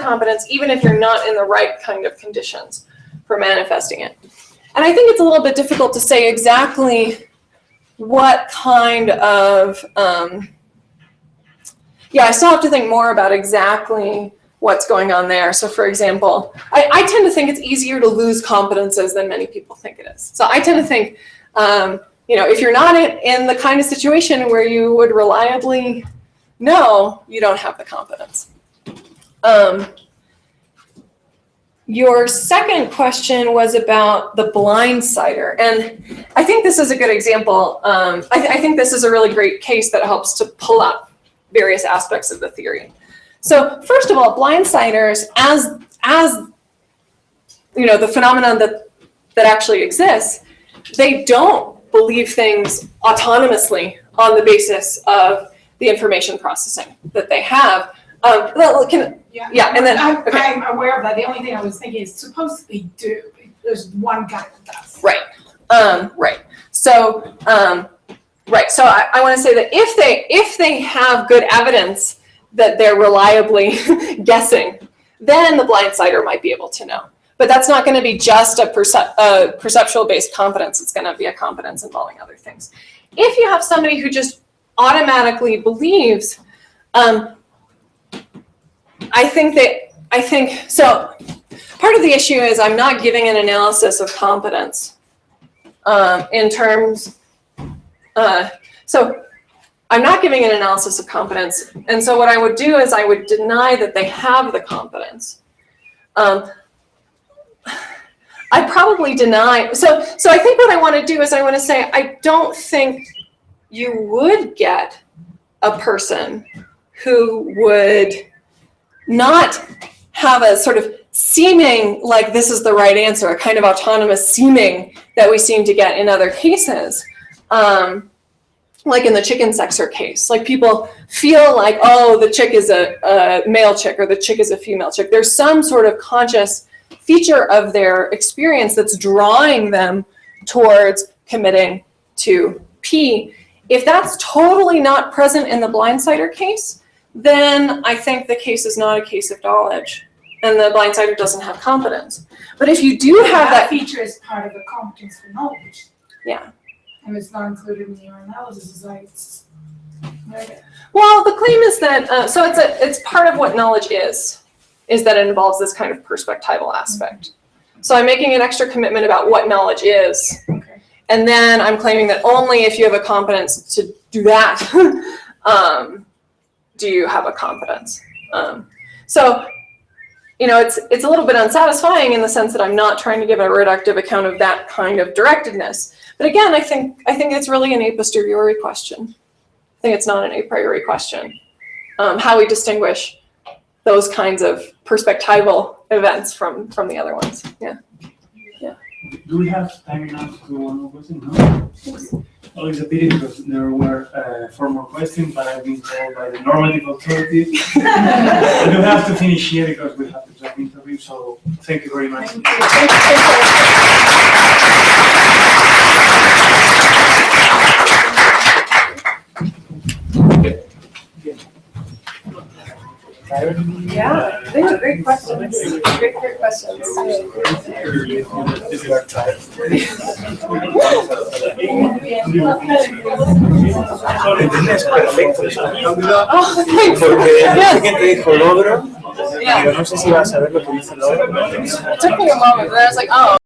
competence even if you're not in the right kind of conditions for manifesting it. And I think it's a little bit difficult to say exactly what kind of, I still have to think more about exactly what's going on there. So for example, I tend to think it's easier to lose competences than many people think it is. So I tend to think, if you're not in the kind of situation where you would reliably know, you don't have the competence. Your second question was about the blindsider, and I think this is a good example. I think this is a really great case that helps to pull up various aspects of the theory. So first of all, blindsiders, as you know, the phenomenon that actually exists, they don't believe things autonomously on the basis of the information processing that they have. Yeah, and then I'm aware of that. The only thing I was thinking is supposedly do. There's one guy that does. Right. Right. So So I want to say that if they have good evidence that they're reliably guessing, then the blindsider might be able to know. But that's not going to be just a perceptual-based competence. It's going to be a competence involving other things. If you have somebody who just automatically believes, I think so. Part of the issue is I'm not giving an analysis of competence in terms. So I'm not giving an analysis of competence, and so what I would do is I would deny that they have the competence. I probably deny. So I think what I want to do is I want to say I don't think you would get a person who would not have a sort of seeming like this is the right answer, a kind of autonomous seeming that we seem to get in other cases. Like in the chicken sexer case, like people feel like, oh, the chick is a male chick or the chick is a female chick. There's some sort of conscious feature of their experience that's drawing them towards committing to P. If that's totally not present in the blindsider case, then I think the case is not a case of knowledge and the blindsider doesn't have competence. But if you do have that feature is part of the competence for knowledge. Yeah. And it's not included in your analysis. It's like, right. Well, the claim is that, so it's part of what knowledge is that it involves this kind of perspectival aspect. So I'm making an extra commitment about what knowledge is. Okay. And then I'm claiming that only if you have a competence to do that, do you have a competence. So, you know, it's a little bit unsatisfying in the sense that I'm not trying to give a reductive account of that kind of directedness. But again, I think it's really an a posteriori question. I think it's not an a priori question. How we distinguish those kinds of perspectival events from the other ones. Yeah. Yeah. Do we have time enough to do one more question? No? Well, it's a pity because there were 4 more questions, but I've been told by the normative authority that we have to finish here because we have to do an interview. So thank you very much. Yeah, they were great questions. Great questions. Oh, thanks. Logro, pero no sé si vas a ver lo que dice Logro. It took me a moment, but I was like, oh.